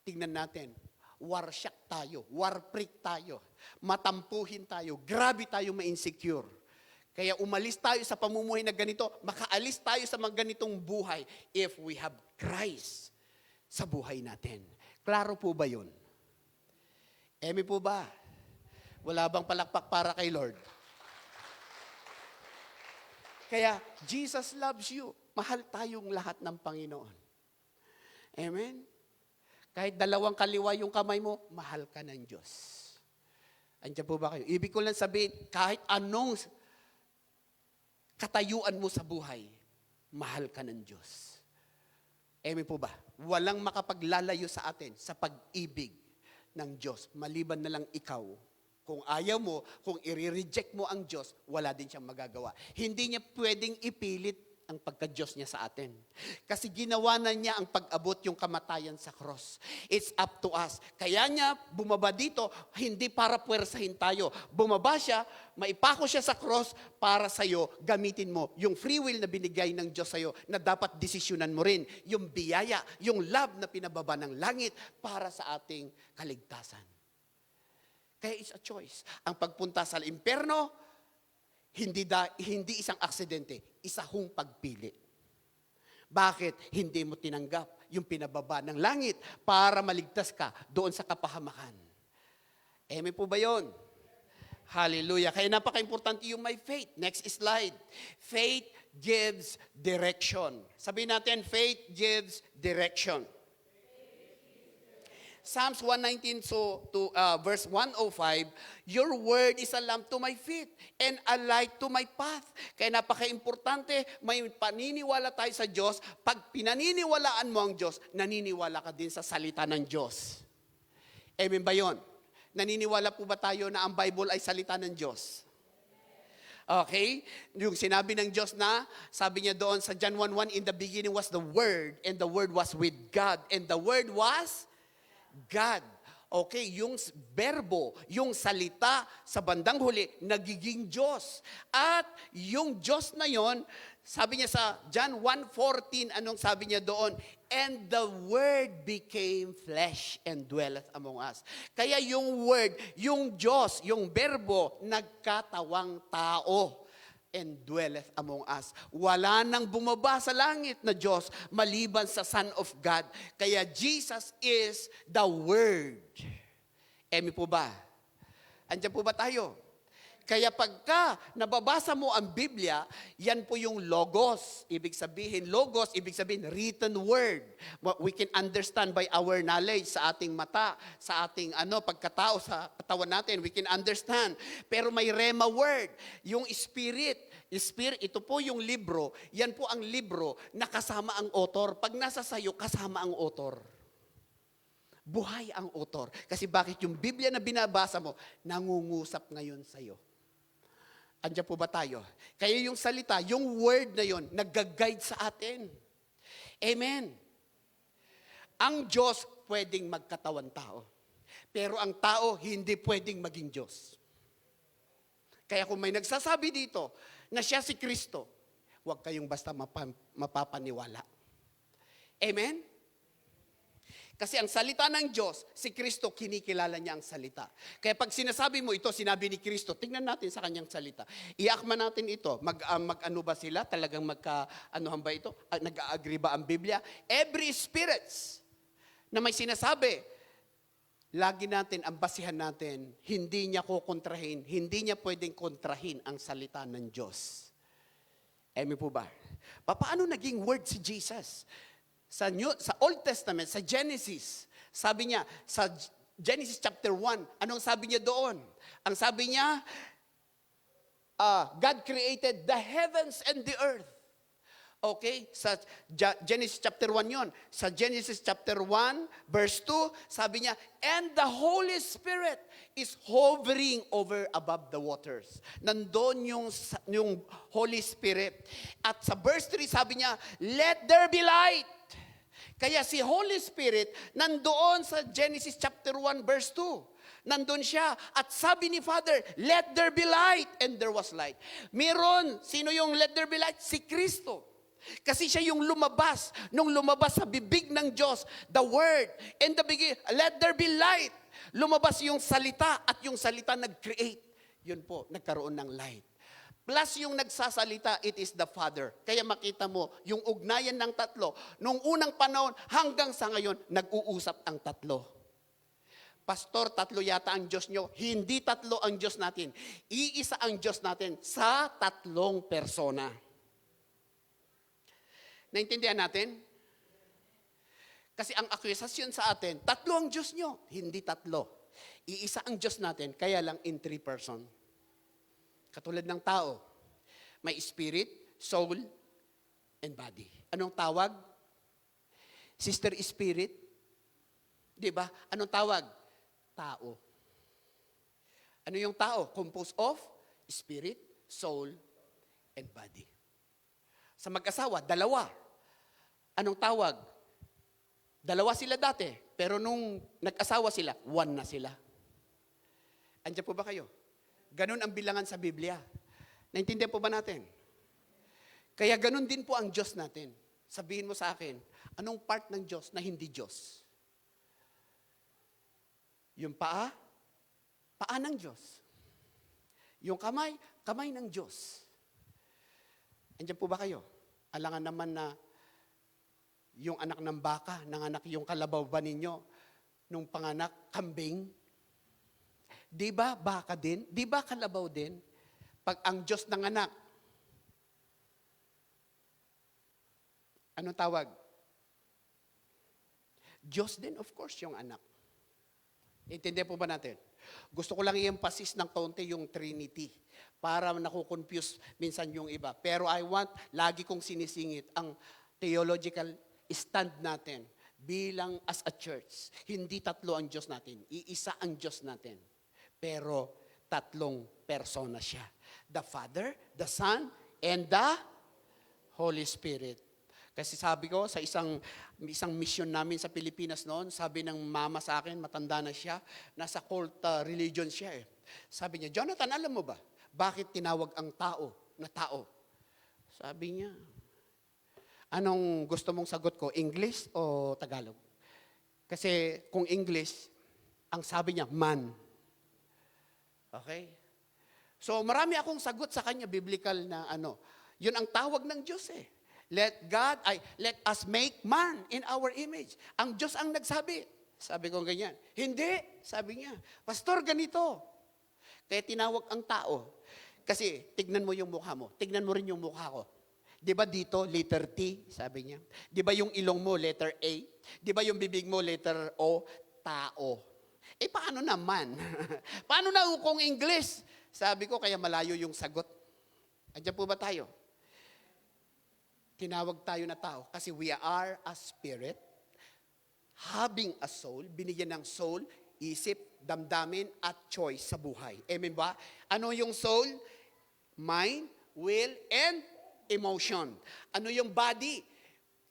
tingnan natin, warsyak tayo, warprik tayo, matampuhin tayo, grabe tayo ma-insecure. Kaya umalis tayo sa pamumuhay na ganito, makaalis tayo sa mga ganitong buhay if we have Christ sa buhay natin. Klaro po ba yun? Emi po ba? Wala bang palakpak para kay Lord? Kaya, Jesus loves you. Mahal tayong lahat ng Panginoon. Amen? Kahit dalawang kaliwa yung kamay mo, mahal ka ng Diyos. Andiyan po ba kayo? Ibig ko lang sabihin, kahit anong katayuan mo sa buhay, mahal ka ng Diyos. Amen po ba? Walang makapaglalayo sa atin sa pag-ibig ng Diyos, maliban na lang ikaw. Kung ayaw mo, kung i-reject mo ang Diyos, wala din siyang magagawa. Hindi niya pwedeng ipilit ang pagka-Diyos niya sa atin. Kasi ginawa na niya ang pag-abot yung kamatayan sa cross. It's up to us. Kaya niya bumaba dito, hindi para puwersahin tayo. Bumaba siya, maipako siya sa cross para sa'yo, gamitin mo yung free will na binigay ng Diyos sa'yo na dapat desisyonan mo rin. Yung biyaya, yung love na pinababa ng langit para sa ating kaligtasan. Kaya it's a choice. Ang pagpunta sa impyerno, hindi isang aksidente, isa hong pagpili. Bakit hindi mo tinanggap yung pinababa ng langit para maligtas ka doon sa kapahamakan? May po ba yun? Hallelujah. Kaya napaka-importante yung may faith. Next slide. Faith gives direction. Sabihin natin, faith gives direction. Psalms 119 verse 105, your word is a lamp to my feet and a light to my path. Kaya napaka-importante, may paniniwala tayo sa Diyos. Pag pinaniniwalaan mo ang Diyos, naniniwala ka din sa salita ng Diyos. Amen ba yun? Naniniwala po ba tayo na ang Bible ay salita ng Diyos? Okay? Yung sinabi ng Diyos na, sabi niya doon sa John 1:1, in the beginning was the Word, and the Word was with God, and the Word was God. Okay, yung verbo, yung salita sa bandang huli, nagiging Diyos. At yung Diyos na yon, sabi niya sa John 1:14, anong sabi niya doon? And the Word became flesh and dwelleth among us. Kaya yung Word, yung Diyos, yung verbo, nagkatawang tao and dwelleth among us. Wala nang bumaba sa langit na Diyos maliban sa Son of God. Kaya Jesus is the Word. Emi po ba? Andiyan po ba tayo? Kaya pagka nababasa mo ang Biblia, yan po yung logos. Ibig sabihin written word. What we can understand by our knowledge sa ating mata, sa ating pagkatao sa katawan natin, we can understand. Pero may rema word, yung spirit, ito po yung libro, yan po ang libro na kasama ang author. Pag nasa sayo, kasama ang author. Buhay ang author. Kasi bakit yung Biblia na binabasa mo, nangungusap ngayon sa'yo. Andiyan po ba tayo? Kaya yung salita, yung word na yon, nag-guide sa atin. Amen. Ang Diyos pwedeng magkatawan tao. Pero ang tao hindi pwedeng maging Diyos. Kaya kung may nagsasabi dito na siya si Kristo, huwag kayong basta mapapaniwala. Amen? Kasi ang salita ng Diyos, si Kristo, kinikilala niya ang salita. Kaya pag sinasabi mo ito, sinabi ni Kristo, tingnan natin sa kanyang salita. Iakma natin ito. Mag-ano ba sila? Talagang magka-anuhan ba ito? Nag-agree ba ang Biblia? Every spirits na may sinasabi, lagi natin, ang basihan natin, hindi niya kukontrahin, hindi niya pwedeng kontrahin ang salita ng Diyos. Amen po ba? Paano naging word si Jesus? Sa Old Testament, sa Genesis, sabi niya, sa Genesis chapter 1, anong sabi niya doon? Ang sabi niya, God created the heavens and the earth. Okay? Sa Genesis chapter 1 yon. Sa Genesis chapter 1, verse 2, sabi niya, and the Holy Spirit is hovering over above the waters. Nandun yung Holy Spirit. At sa verse 3, sabi niya, let there be light. Kaya si Holy Spirit, nandoon sa Genesis chapter 1, verse 2. Nandun siya. At sabi ni Father, let there be light. And there was light. Meron, sino yung let there be light? Si Kristo. Kasi siya yung lumabas. Nung lumabas sa bibig ng Diyos, the Word. In the beginning, let there be light. Lumabas yung salita at yung salita nag-create. Yun po, nagkaroon ng light. Plus yung nagsasalita, it is the Father. Kaya makita mo, yung ugnayan ng tatlo, nung unang panahon hanggang sa ngayon, nag-uusap ang tatlo. Pastor, tatlo yata ang Diyos nyo. Hindi tatlo ang Diyos natin. Iisa ang Diyos natin sa tatlong persona. Naintindihan natin? Kasi ang akusasyon sa atin, tatlo ang Diyos nyo. Hindi tatlo. Iisa ang Diyos natin, kaya lang in 3 person. Katulad ng tao, may spirit, soul, and body. Anong tawag? Sister spirit. Di ba? Anong tawag? Tao. Ano yung tao? Composed of spirit, soul, and body. Sa mag-asawa, dalawa. Anong tawag? Dalawa sila dati, pero nung nag-asawa sila, one na sila. Andiyan po ba kayo? Ganun ang bilangan sa Biblia. Naintindihan po ba natin? Kaya ganun din po ang Diyos natin. Sabihin mo sa akin, anong part ng Diyos na hindi Diyos? Yung paa, paa ng Diyos. Yung kamay, kamay ng Diyos. Andiyan po ba kayo? Alangan naman na yung anak ng baka, nanganak yung kalabaw ba ninyo, nung panganak, kambing? Di ba baka din? Di ba kalabaw din? Pag ang Diyos ng anak, anong tawag? Diyos din, of course, yung anak. Intindihan po ba natin? Gusto ko lang i-emphasis ng kaunti yung Trinity para nakukonfuse minsan yung iba. Pero I want, lagi kong sinisingit ang theological stand natin bilang as a church. Hindi tatlo ang Diyos natin. Iisa ang Diyos natin. Pero tatlong persona siya. The Father, the Son, and the Holy Spirit. Kasi sabi ko, sa isang mission namin sa Pilipinas noon, sabi ng mama sa akin, matanda na siya, nasa cult religion siya eh. Sabi niya, Jonathan, alam mo ba, bakit tinawag ang tao na tao? Sabi niya, anong gusto mong sagot ko, English o Tagalog? Kasi kung English, ang sabi niya, man. Okay? So marami akong sagot sa kanya, biblical na ano. Yun ang tawag ng Diyos eh. Let us make man in our image. Ang Diyos ang nagsabi. Sabi ko ganyan. Hindi, sabi niya. Pastor, ganito. Kaya tinawag ang tao. Kasi tignan mo yung mukha mo. Tignan mo rin yung mukha ko. Di ba dito, letter T, sabi niya. Di ba yung ilong mo, letter A? Di ba yung bibig mo, letter O? Tao. Eh, paano naman? Paano na kung English? Sabi ko, kaya malayo yung sagot. Andiyan po ba tayo? Tinawag tayo na tao kasi we are a spirit, having a soul, binigyan ng soul, isip, damdamin, at choice sa buhay. Amen ba? Ano yung soul? Mind, will, and emotion. Ano yung body?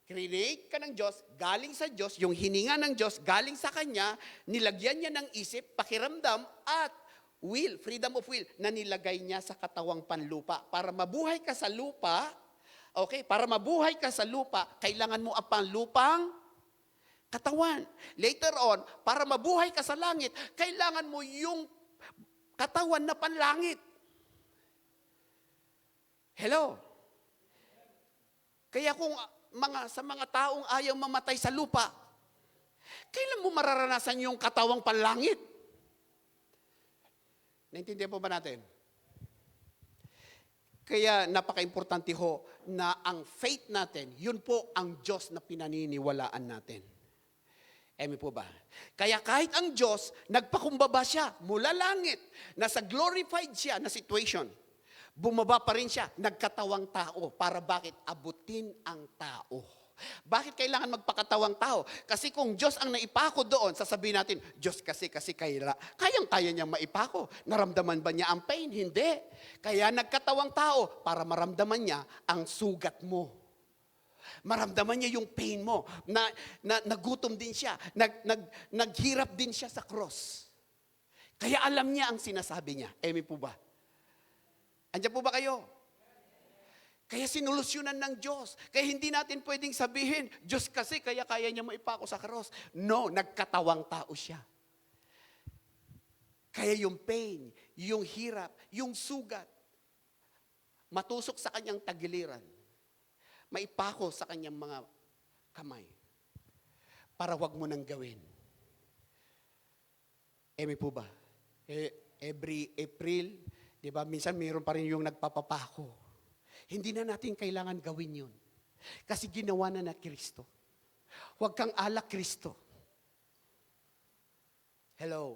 Create ka ng Diyos, galing sa Diyos, yung hininga ng Diyos, galing sa Kanya, nilagyan niya ng isip, pakiramdam, at will, freedom of will, na nilagay niya sa katawang panlupa. Para mabuhay ka sa lupa, okay, para mabuhay ka sa lupa, kailangan mo ang panlupang katawan. Later on, para mabuhay ka sa langit, kailangan mo yung katawan na panlangit. Hello? Kaya kung sa mga taong ayaw mamatay sa lupa, kailan mo mararanasan yung katawang panlangit? Naintindihan po ba natin? Kaya napaka-importante ho na ang faith natin, yun po ang Diyos na pinaniniwalaan natin. Amen po ba? Kaya kahit ang Diyos, nagpakumbaba siya mula langit, nasa glorified siya na situation, bumaba pa rin siya, nagkatawang tao. Para bakit? Abutin ang tao. Bakit kailangan magpakatawang tao? Kasi kung Diyos ang naipako doon, sasabihin natin, Diyos kasi kayang-kaya niyang maipako. Naramdaman ba niya ang pain? Hindi. Kaya nagkatawang tao para maramdaman niya ang sugat mo. Maramdaman niya yung pain mo. Nagutom din siya. Naghirap din siya sa cross. Kaya alam niya ang sinasabi niya. Amen po ba? Andiyan po ba kayo? Kaya sinolusyonan ng Diyos. Kaya hindi natin pwedeng sabihin, Diyos kasi kaya niya maipako sa cross. No, nagkatawang tao siya. Kaya yung pain, yung hirap, yung sugat, matusok sa kanyang tagiliran, maipako sa kanyang mga kamay, para wag mo nang gawin. Emi po ba? Every April, di ba, minsan mayroon pa rin yung nagpapapako. Hindi na natin kailangan gawin yun. Kasi ginawa na Kristo. Huwag kang alak Kristo. Hello.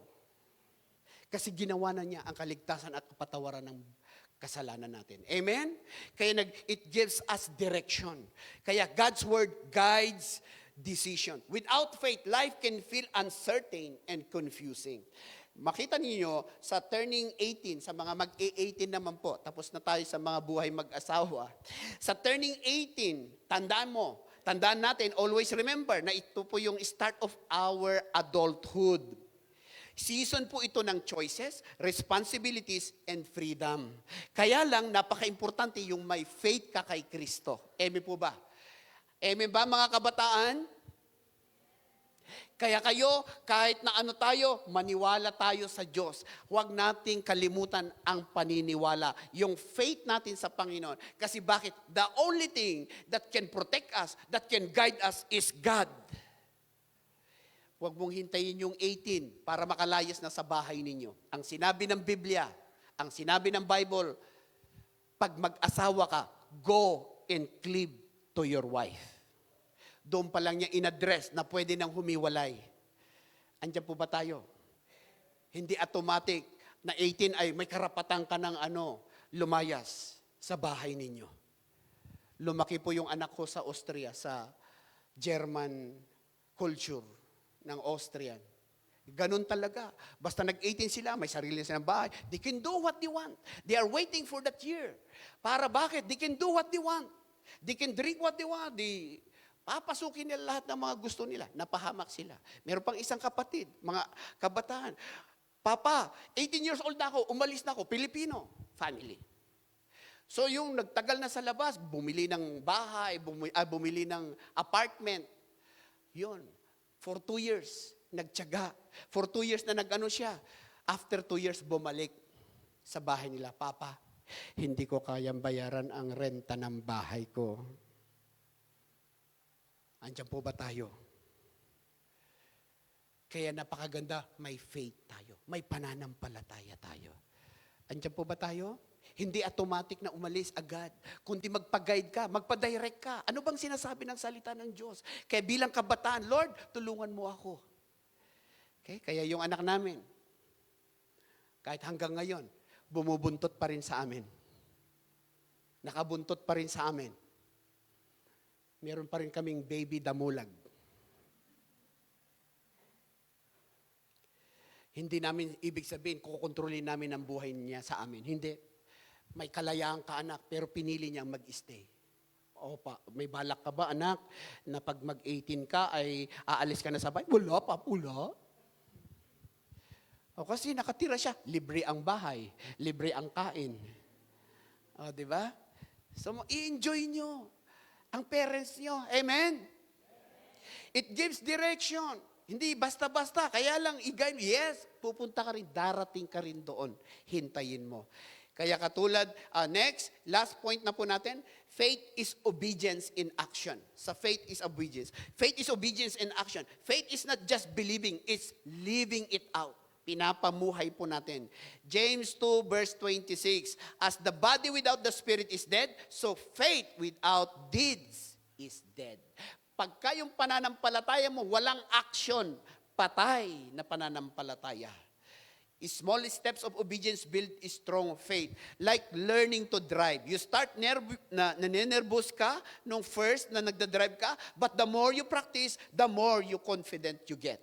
Kasi ginawa na niya ang kaligtasan at kapatawaran ng kasalanan natin. Amen? Kaya it gives us direction. Kaya God's word guides decision. Without faith, life can feel uncertain and confusing. Makita niyo sa turning 18, sa mga mag-18 naman po, tapos na tayo sa mga buhay mag-asawa. Sa turning 18, tandaan natin, always remember na ito po yung start of our adulthood. Season po ito ng choices, responsibilities, and freedom. Kaya lang, napaka-importante yung may faith ka kay Kristo. Amen po ba? Amen ba mga kabataan? Kaya kayo, kahit na ano tayo, maniwala tayo sa Diyos. Huwag nating kalimutan ang paniniwala, yung faith natin sa Panginoon. Kasi bakit? The only thing that can protect us, that can guide us is God. Huwag mong hintayin yung 18 para makalayas na sa bahay ninyo. Ang sinabi ng Biblia, ang sinabi ng Bible, pag mag-asawa ka, go and cleave to your wife. Doon pa lang niya in-address na pwede nang humiwalay. Andiyan po ba tayo? Hindi automatic na 18 ay may karapatan ka ng lumayas sa bahay ninyo. Lumaki po yung anak ko sa Austria, sa German culture ng Austrian. Ganun talaga. Basta nag-18 sila, may sarili silang bahay. They can do what they want. They are waiting for that year. Para bakit? They can do what they want. They can drink what they want. Papasukin nila lahat ng mga gusto nila. Napahamak sila. Meron pang isang kapatid, mga kabataan. Papa, 18 years old na ako, umalis na ako, Pilipino family. So yung nagtagal na sa labas, bumili ng bahay, bumili ng apartment. Yun. For 2 years, nagtiyaga. For 2 years na nag-ano siya. After 2 years, bumalik sa bahay nila. Papa, hindi ko kayang bayaran ang renta ng bahay ko. Andiyan po ba tayo? Kaya napakaganda, may faith tayo. May pananampalataya tayo. Andiyan po ba tayo? Hindi automatic na umalis agad. Kundi magpa-guide ka, magpa-direct ka. Ano bang sinasabi ng salita ng Diyos? Kaya bilang kabataan, Lord, tulungan mo ako. Okay? Kaya yung anak namin, kahit hanggang ngayon, bumubuntot pa rin sa amin. Nakabuntot pa rin sa amin. Meron pa rin kaming baby damulag. Hindi namin ibig sabihin, kukontrolin namin ang buhay niya sa amin. Hindi. May kalayaan ka anak, pero pinili niyang mag-stay. O pa, may balak ka ba anak, na pag mag-18 ka ay aalis ka na sa bahay? Wala pa, wala. O kasi nakatira siya, libre ang bahay, libre ang kain. O, di ba? So, i-enjoy nyo ang parents nyo. Amen? It gives direction. Hindi basta-basta. Kaya lang, yes, pupunta ka rin, darating ka rin doon. Hintayin mo. Kaya katulad, next, last point na po natin, faith is obedience in action. Sa faith is obedience. Faith is obedience in action. Faith is not just believing, it's living it out. Pinapamuhay po natin. James 2 verse 26, as the body without the spirit is dead, so faith without deeds is dead. Pagka yung pananampalataya mo, walang action, patay na pananampalataya. Small steps of obedience build strong faith. Like learning to drive. You start nanenervous ka nung first na nagdadrive ka, but the more you practice, the more you confident you get.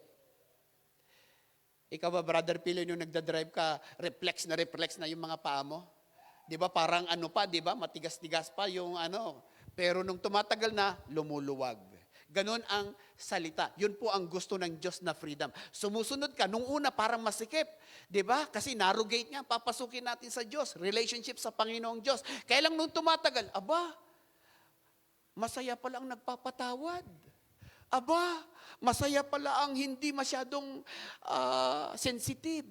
Ikaw ba, Brother Pilo, nung nagdadrive ka, reflex na yung mga paa mo? Di ba, parang di ba, matigas-tigas pa yung Pero nung tumatagal na, lumuluwag. Ganon ang salita. Yun po ang gusto ng Diyos na freedom. Sumusunod ka, nung una parang masikip. Di ba? Kasi narrogate nga, papasukin natin sa Diyos. Relationship sa Panginoong Diyos. Kaya lang nung tumatagal, masaya pala ang nagpapatawad. Masaya pala ang hindi masyadong sensitive.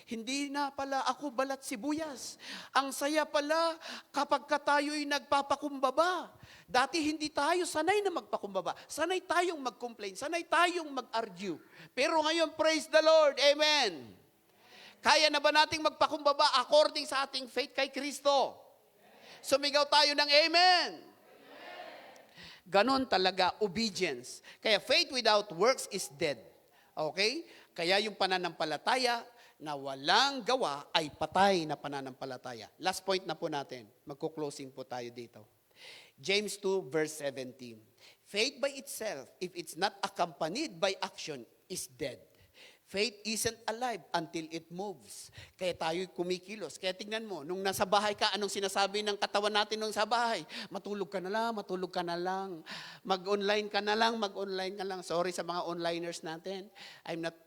Hindi na pala ako balat sibuyas. Ang saya pala kapag tayo'y nagpapakumbaba. Dati hindi tayo sanay na magpakumbaba. Sanay tayong mag-complain. Sanay tayong mag-argue. Pero ngayon, praise the Lord. Amen. Kaya na ba nating magpakumbaba according sa ating faith kay Kristo? Sumigaw tayo ng amen. Ganon talaga, obedience. Kaya faith without works is dead. Okay? Kaya yung pananampalataya na walang gawa ay patay na pananampalataya. Last point na po natin. Magko-closing po tayo dito. James 2 verse 17. Faith by itself, if it's not accompanied by action, is dead. Faith isn't alive until it moves. Kaya tayo kumikilos. Kaya tingnan mo, nung nasa bahay ka, anong sinasabi ng katawan natin nung sa bahay? Matulog ka na lang, matulog ka na lang. Mag-online ka na lang, mag-online ka lang. Sorry sa mga onliners natin. I'm not,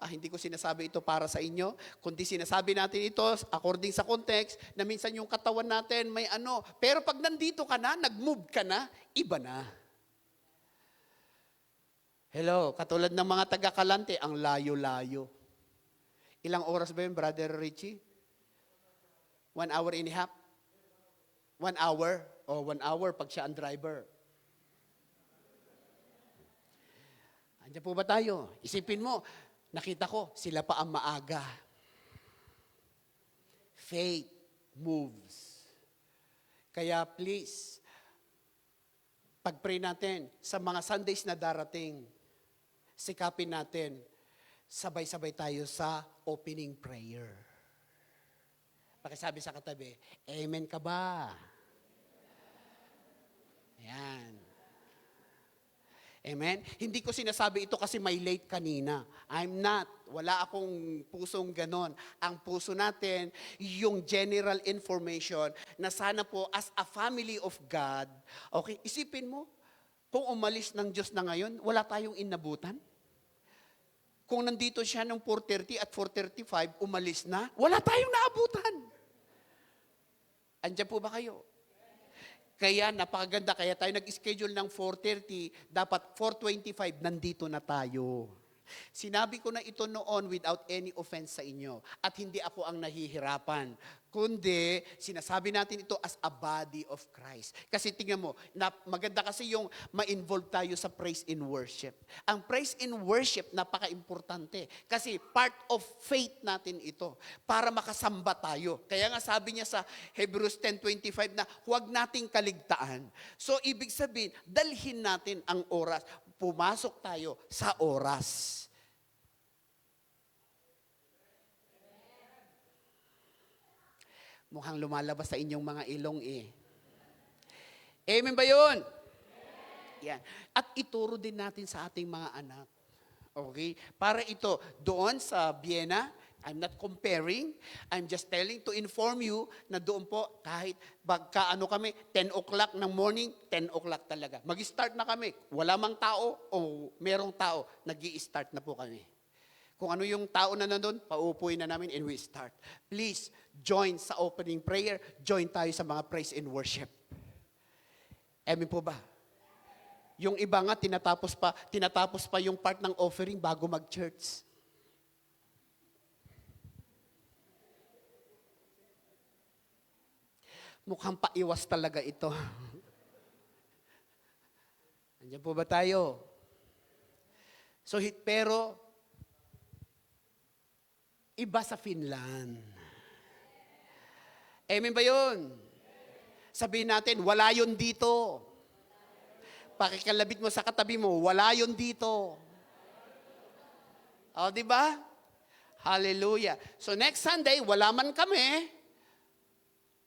hindi ko sinasabi ito para sa inyo, kundi sinasabi natin ito according sa context na minsan yung katawan natin may ano. Pero pag nandito ka na, nag-move ka na, iba na. Hello, katulad ng mga taga-Kalante, ang layo-layo. Ilang oras ba yun, Brother Richie? 1 hour and a half? 1 hour? O 1 hour pag siya ang driver. Andiyan po ba tayo? Isipin mo, nakita ko, sila pa ang maaga. Faith moves. Kaya please, pag-pray natin sa mga Sundays na darating, sikapin natin, sabay-sabay tayo sa opening prayer. Pakisabi sa katabi, Amen ka ba? Ayan. Amen? Hindi ko sinasabi ito kasi may late kanina. I'm not. Wala akong pusong ganon. Ang puso natin, yung general information na sana po as a family of God, okay, isipin mo, kung umalis ng Diyos na ngayon, wala tayong inabutan. Kung nandito siya ng 4:30 at 4:35, umalis na, wala tayong naabutan. Andiyan po ba kayo? Kaya napakaganda, kaya tayo nag-schedule ng 4:30, dapat 4:25, nandito na tayo. Sinabi ko na ito noon without any offense sa inyo. At hindi ako ang nahihirapan. Kundi, sinasabi natin ito as a body of Christ. Kasi tingnan mo, maganda kasi yung ma-involve tayo sa praise and worship. Ang praise and worship, napaka-importante. Kasi part of faith natin ito. Para makasamba tayo. Kaya nga sabi niya sa Hebrews 10:25 na huwag nating kaligtaan. So, ibig sabihin, dalhin natin ang oras. Pumasok tayo sa oras. Mukhang lumalabas sa inyong mga ilong eh. Amen ba yun? Yan. At ituro din natin sa ating mga anak. Okay? Para ito, doon sa Vienna, I'm not comparing. I'm just telling to inform you na doon po, kahit ano kami, 10 o'clock ng morning, 10 o'clock talaga. Mag-start na kami. Wala mang tao o merong tao, nag-i-start na po kami. Kung ano yung tao na nandun, paupuin na namin and we start. Please, join sa opening prayer. Join tayo sa mga praise and worship. Amen po ba? Yung iba nga, tinatapos pa yung part ng offering bago mag-church. Mukhang paiwas talaga ito. Andiyan po ba tayo? So, pero, iba sa Finland. Amen ba yun? Sabihin natin, wala yun dito. Pakikalabit mo sa katabi mo, wala yun dito. O, di ba? Hallelujah. So, next Sunday, wala man kami,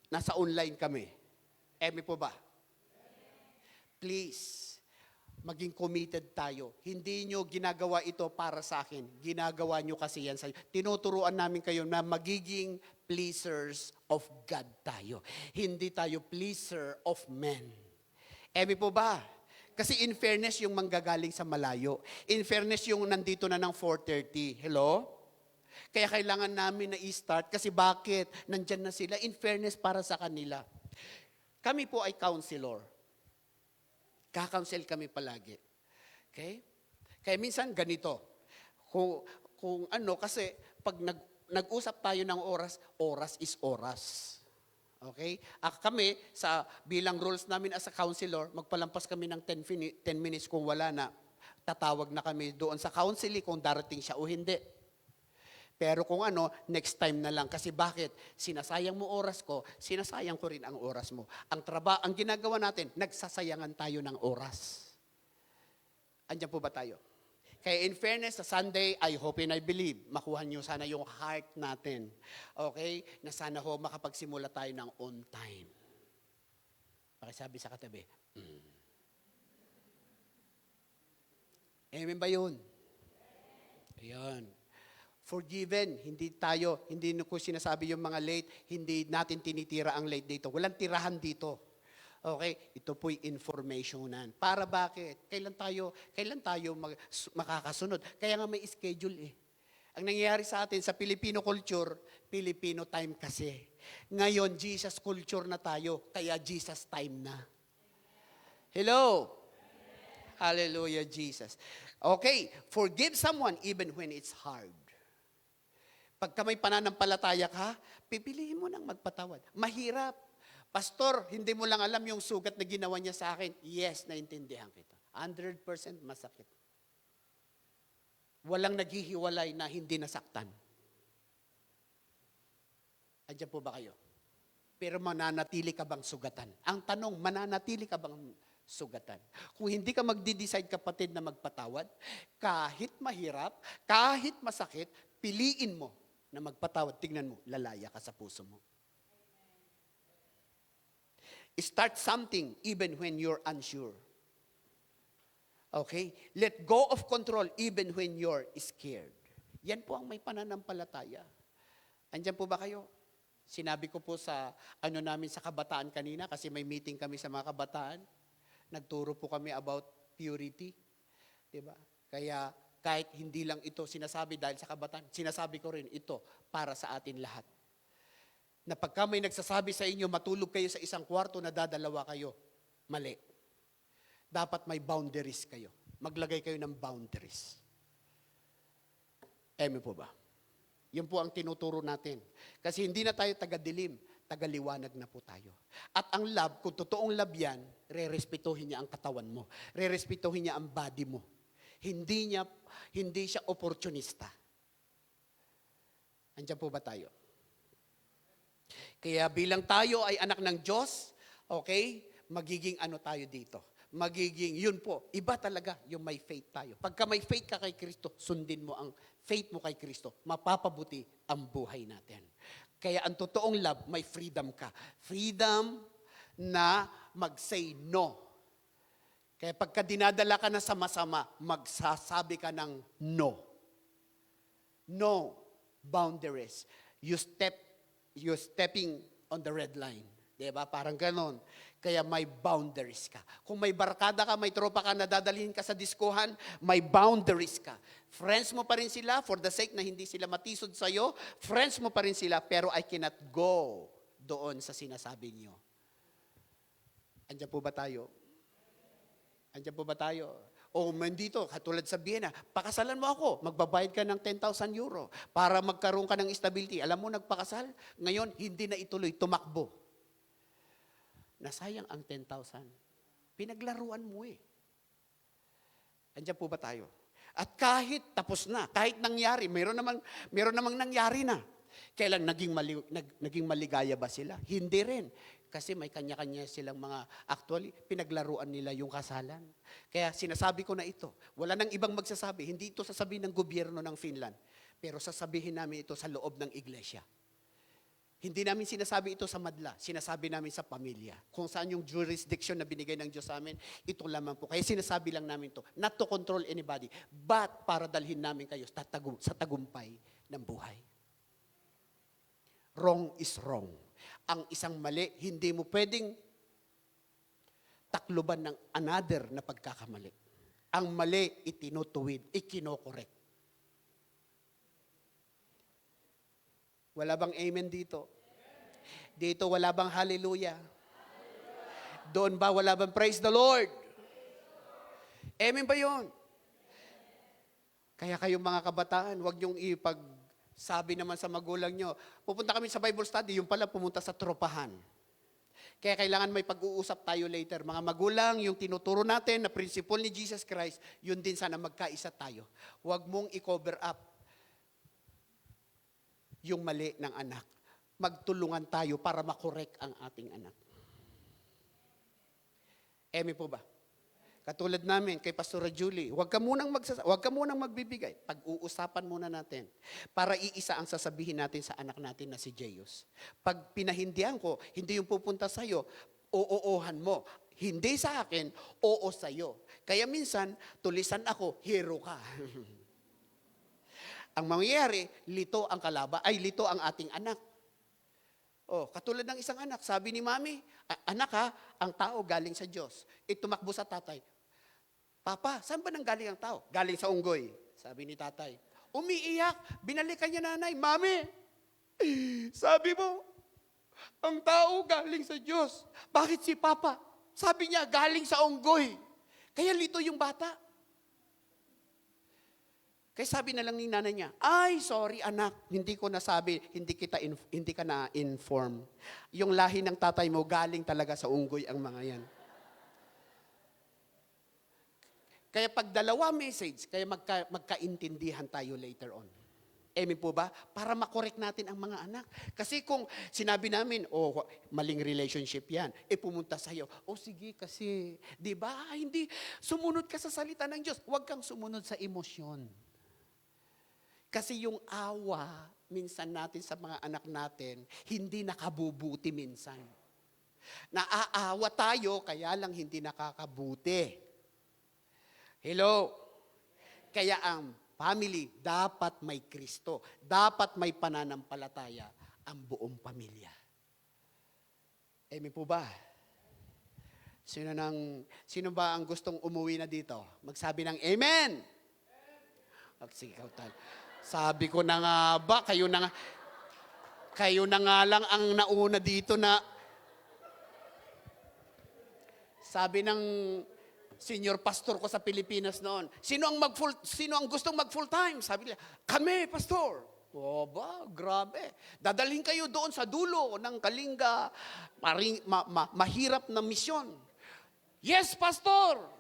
nasa online kami. Amen po ba? Please, maging committed tayo. Hindi nyo ginagawa ito para sa akin. Ginagawa nyo kasi yan sa inyo. Tinuturuan namin kayo na magiging pleasers of God tayo. Hindi tayo pleaser of men. Amen po ba? Kasi in fairness, yung manggagaling sa malayo. In fairness, yung nandito na ng 4:30. Hello? Kaya kailangan namin na i-start kasi bakit? Nandyan na sila. In fairness para sa kanila. Kami po ay counselor. Kakounsel kami palagi. Okay? Kaya minsan ganito. Kung ano, kasi pag nag-usap tayo ng oras, oras is oras. Okay? Kami, bilang rules namin as a counselor, magpalampas kami ng 10 minutes kung wala na. Tatawag na kami doon sa counseling kung darating siya o hindi. Pero kung ano, next time na lang. Kasi bakit? Sinasayang mo oras ko, sinasayang ko rin ang oras mo. Ang ginagawa natin, nagsasayangan tayo ng oras. Andiyan po ba tayo? Kaya in fairness, sa Sunday, I hope and I believe, makuha nyo sana yung heart natin. Okay? Na sana ho, makapagsimula tayo ng on time. Pakisabi sa katabi, Amen ba yun? Ayan. Forgiven, hindi ko sinasabi yung mga late, hindi natin tinitira ang late dito. Walang tirahan dito. Okay? Ito po'y informationan. Para bakit? Kailan tayo makakasunod? Kaya nga may schedule eh. Ang nangyayari sa atin sa Filipino culture, Filipino time kasi. Ngayon, Jesus culture na tayo, kaya Jesus time na. Hello? Hallelujah, Jesus. Okay, forgive someone even when it's hard. Pagka may pananampalataya ka, pipiliin mo nang magpatawad. Mahirap. Pastor, hindi mo lang alam yung sugat na ginawa niya sa akin. Yes, naintindihan kita. 100% masakit. Walang naghihiwalay na hindi nasaktan. Andiyan po ba kayo? Pero mananatili ka bang sugatan? Ang tanong, mananatili ka bang sugatan? Kung hindi ka magde-decide, kapatid, na magpatawad, kahit mahirap, kahit masakit, piliin mo na magpatawad. Tingnan mo, lalaya ka sa puso mo. Start something even when you're unsure. Okay? Let go of control even when you're scared. Yan po ang may pananampalataya. Andiyan po ba kayo? Sinabi ko po sa namin sa kabataan kanina, kasi may meeting kami sa mga kabataan. Nagturo po kami about purity. Diba? Kaya kahit hindi lang ito sinasabi dahil sa kabataan, sinasabi ko rin ito para sa atin lahat. Na pagka may nagsasabi sa inyo, matulog kayo sa isang kwarto na dadalawa kayo, mali. Dapat may boundaries kayo. Maglagay kayo ng boundaries. Eme po ba? Yun po ang tinuturo natin. Kasi hindi na tayo taga-dilim, taga-liwanag na po tayo. At ang love, kung totoong love yan, re-respetuhin niya ang katawan mo. Re-respetuhin niya ang body mo. Hindi siya opportunista. Andiyan po ba tayo? Kaya bilang tayo ay anak ng Diyos, okay, magiging tayo dito. Yun po, iba talaga yung may faith tayo. Pagka may faith ka kay Kristo, sundin mo ang faith mo kay Kristo, mapapabuti ang buhay natin. Kaya ang totoong love, may freedom ka. Freedom na mag-say no. Kaya pagka dinadala ka na sa masama, magsasabi ka ng no. No boundaries. You're stepping on the red line. Diba? Parang ganon. Kaya may boundaries ka. Kung may barkada ka, may tropa ka na dadalhin ka sa diskuhan, may boundaries ka. Friends mo pa rin sila for the sake na hindi sila matisod sa'yo. Friends mo pa rin sila, pero I cannot go doon sa sinasabi niyo. Andiyan po ba tayo? Andiyan po ba tayo? O mandito, katulad sa Vienna, pakasalan mo ako, magbabayad ka ng 10,000 euro para magkaroon ka ng stability. Alam mo, nagpakasal, ngayon hindi na ituloy, tumakbo. Nasayang ang 10,000. Pinaglaruan mo eh. Andiyan po ba tayo? At kahit tapos na, kahit nangyari, meron namang nangyari na. Kailan naging maligaya ba sila? Hindi rin. Kasi may kanya-kanya silang actually, pinaglaruan nila yung kasalan. Kaya sinasabi ko na ito, wala nang ibang magsasabi, hindi ito sasabihin ng gobyerno ng Finland, pero sasabihin namin ito sa loob ng iglesia. Hindi namin sinasabi ito sa madla, sinasabi namin sa pamilya. Kung saan yung jurisdiction na binigay ng Diyos sa amin, ito lamang po. Kaya sinasabi lang namin ito, not to control anybody, but para dalhin namin kayo sa tagumpay ng buhay. Wrong is wrong. Ang isang mali, hindi mo pwedeng takluban ng another na pagkakamali. Ang mali, itinutuwid, ikinokorek. Wala bang amen dito? Dito wala bang hallelujah? Doon ba wala bang praise the Lord? Amen ba yun? Kaya kayong mga kabataan, huwag niyong sabi naman sa magulang nyo, pupunta kami sa Bible study, yung pala pumunta sa tropahan. Kaya kailangan may pag-uusap tayo later. Mga magulang, yung tinuturo natin na principle ni Jesus Christ, yun din sana magkaisa tayo. Huwag mong i-cover up yung mali ng anak. Magtulungan tayo para makorek ang ating anak. Eme po ba? Katulad namin kay Pastor Julie, huwag ka munang magbibigay. Pag-uusapan muna natin para iisa ang sasabihin natin sa anak natin na si Jeyus. Pag pinahindihan ko, hindi yung pupunta sa'yo, oo-ohan mo. Hindi sa akin, oo sa'yo. Kaya minsan, tulisan ako, hero ka. ang mangyayari, lito ang lito ang ating anak. Oh, katulad ng isang anak, sabi ni mami, anak ha, ang tao galing sa Diyos. Tumakbo sa tatay. Papa, saan ba nang galing ang tao? Galing sa unggoy, sabi ni tatay. Umiiyak, binalikan niya nanay, mami, sabi mo, ang tao galing sa Diyos. Bakit si Papa? Sabi niya, galing sa unggoy. Kaya lito yung bata. Kaya sabi na lang ni nanay niya, ay, sorry anak, hindi ko nasabi, hindi ka na-inform. Yung lahi ng tatay mo, galing talaga sa unggoy ang mga yan. Kaya pag dalawa message, kaya magkaintindihan tayo later on. Amen po ba? Para makorek natin ang mga anak. Kasi kung sinabi namin, maling relationship yan, pumunta sa'yo, sige kasi, di ba? Hindi, sumunod ka sa salita ng Diyos. Huwag kang sumunod sa emosyon. Kasi yung awa, minsan natin sa mga anak natin, hindi nakabubuti minsan. Naaawa tayo, kaya lang hindi nakakabuti. Hello? Kaya ang family, dapat may Kristo. Dapat may pananampalataya ang buong pamilya. Amen po ba? Sino ba ang gustong umuwi na dito? Magsabi ng Amen! Magsigaw tayo. Sabi ko na nga ba, kayo na nga lang ang nauna dito na sabi ng senior pastor ko sa Pilipinas noon, sino ang gustong mag-full time? Sabi nila, kami, pastor. Grabe. Dadalhin kayo doon sa dulo ng Kalinga, mahirap na misyon. Yes, pastor.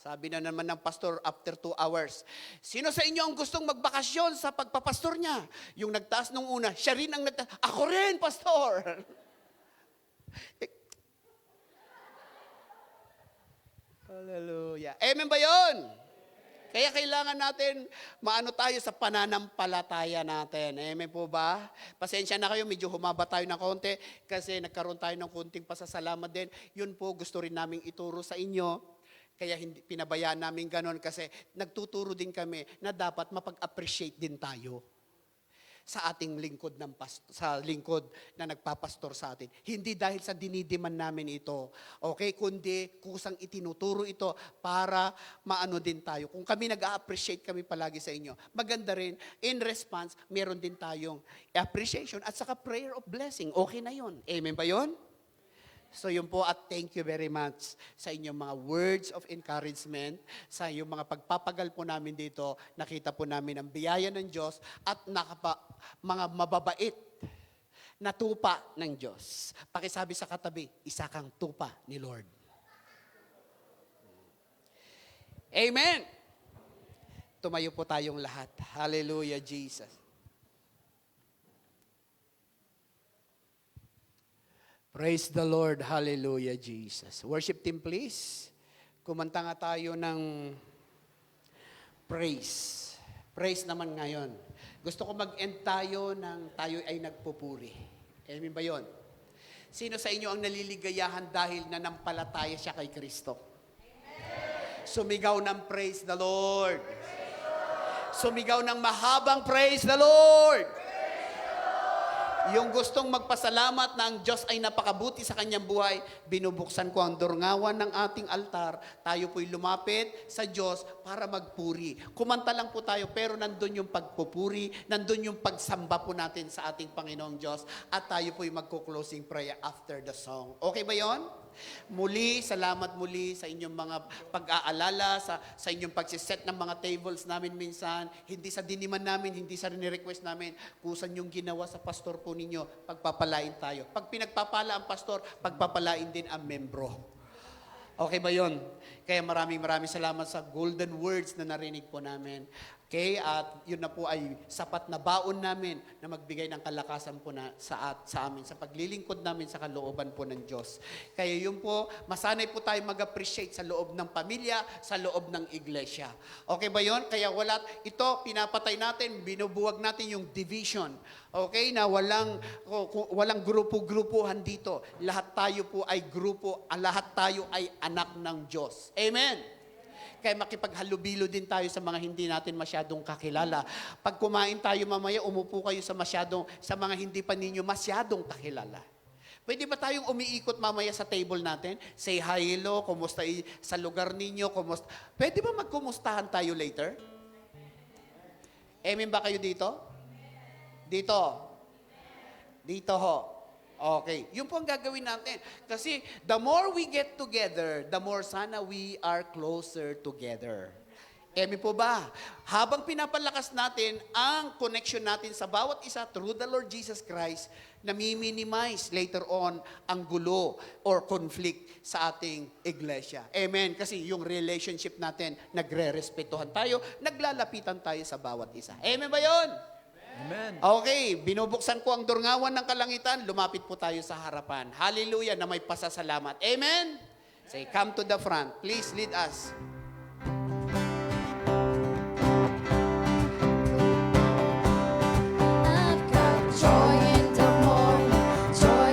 Sabi na naman ng pastor after 2 hours, sino sa inyo ang gustong magbakasyon sa pagpapastor niya? Yung nagtaas nung una, siya rin ang nagtaas. Ako rin, pastor. Hallelujah. Amen ba yun? Kaya kailangan natin maano tayo sa pananampalataya natin. Amen po ba? Pasensya na kayo, medyo humaba tayo ng konti kasi nagkaroon tayo ng konting pasasalamat din. Yun po gusto rin naming ituro sa inyo. Kaya pinabayaan namin ganon kasi nagtuturo din kami na dapat mapag-appreciate din tayo sa ating lingkod sa lingkod na nagpapastor sa atin. Hindi dahil sa dinidiman namin ito, okay, kundi kusang itinuturo ito para maano din tayo. Kung kami nag-a-appreciate kami palagi sa inyo, maganda rin, in response, meron din tayong appreciation at saka prayer of blessing. Okay na yon. Amen ba yon? So yun po at thank you very much sa inyong mga words of encouragement, sa inyong mga pagpapagal po namin dito, nakita po namin ang biyaya ng Diyos at mga mababait na tupa ng Diyos. Pakisabi sa katabi, isa kang tupa ni Lord. Amen! Tumayo po tayong lahat. Hallelujah, Jesus. Praise the Lord. Hallelujah, Jesus. Worship team, please. Kumanta nga tayo ng praise. Praise naman ngayon. Gusto ko mag-end tayo ng tayo ay nagpupuri. Amen ba yun? Sino sa inyo ang naliligayahan dahil nanampalataya siya kay Kristo? Amen. Sumigaw ng praise the Lord. Sumigaw ng mahabang praise the Lord. Yung gustong magpasalamat na ang Diyos ay napakabuti sa kanyang buhay, binubuksan ko ang dorngawan ng ating altar, tayo po'y lumapit sa Diyos para magpuri. Kumanta lang po tayo, pero nandun yung pagpupuri, nandun yung pagsamba po natin sa ating Panginoong Diyos, at tayo po'y magko-closing prayer after the song. Okay ba yon? Muli, salamat muli sa inyong mga pag-aalala, sa inyong pagsiset ng mga tables namin minsan, hindi sa diniman namin, hindi sa request namin, kusan yung ginawa sa pastor po ninyo, pagpapalain tayo. Pag pinagpapala ang pastor, pagpapalain din ang membro. Okay ba yon? Kaya maraming salamat sa golden words na narinig po namin. Okay, at yun na po ay sapat na baon namin na magbigay ng kalakasan po sa amin, sa paglilingkod namin sa kalooban po ng Diyos. Kaya yun po, masanay po tayo mag-appreciate sa loob ng pamilya, sa loob ng iglesia. Okay ba yun? Kaya ito, pinapatay natin, binubuwag natin yung division. Okay, na walang grupo-grupuhan dito. Lahat tayo po ay grupo, lahat tayo ay anak ng Diyos. Amen? Kaya makipaghalubilo din tayo sa mga hindi natin masyadong kakilala. Pag kumain tayo mamaya, umupo kayo sa mga hindi pa ninyo masyadong kakilala. Pwede ba tayong umiikot mamaya sa table natin? Say hi, hello, kumusta sa lugar ninyo, kumusta? Pwede ba magkumustahan tayo later? Amen ba kayo dito? Dito. Dito ho. Okay. Yun po ang gagawin natin. Kasi the more we get together, the more sana we are closer together. Amen po ba? Habang pinapalakas natin ang connection natin sa bawat isa through the Lord Jesus Christ, nami-minimize later on ang gulo or conflict sa ating iglesia. Amen. Kasi yung relationship natin, nagre-respetuhan tayo, naglalapitan tayo sa bawat isa. Amen ba yun? Amen. Okay, binubuksan ko ang durngawan ng kalangitan, lumapit po tayo sa harapan. Hallelujah, na may pasasalamat. Amen? Say, come to the front. Please lead us.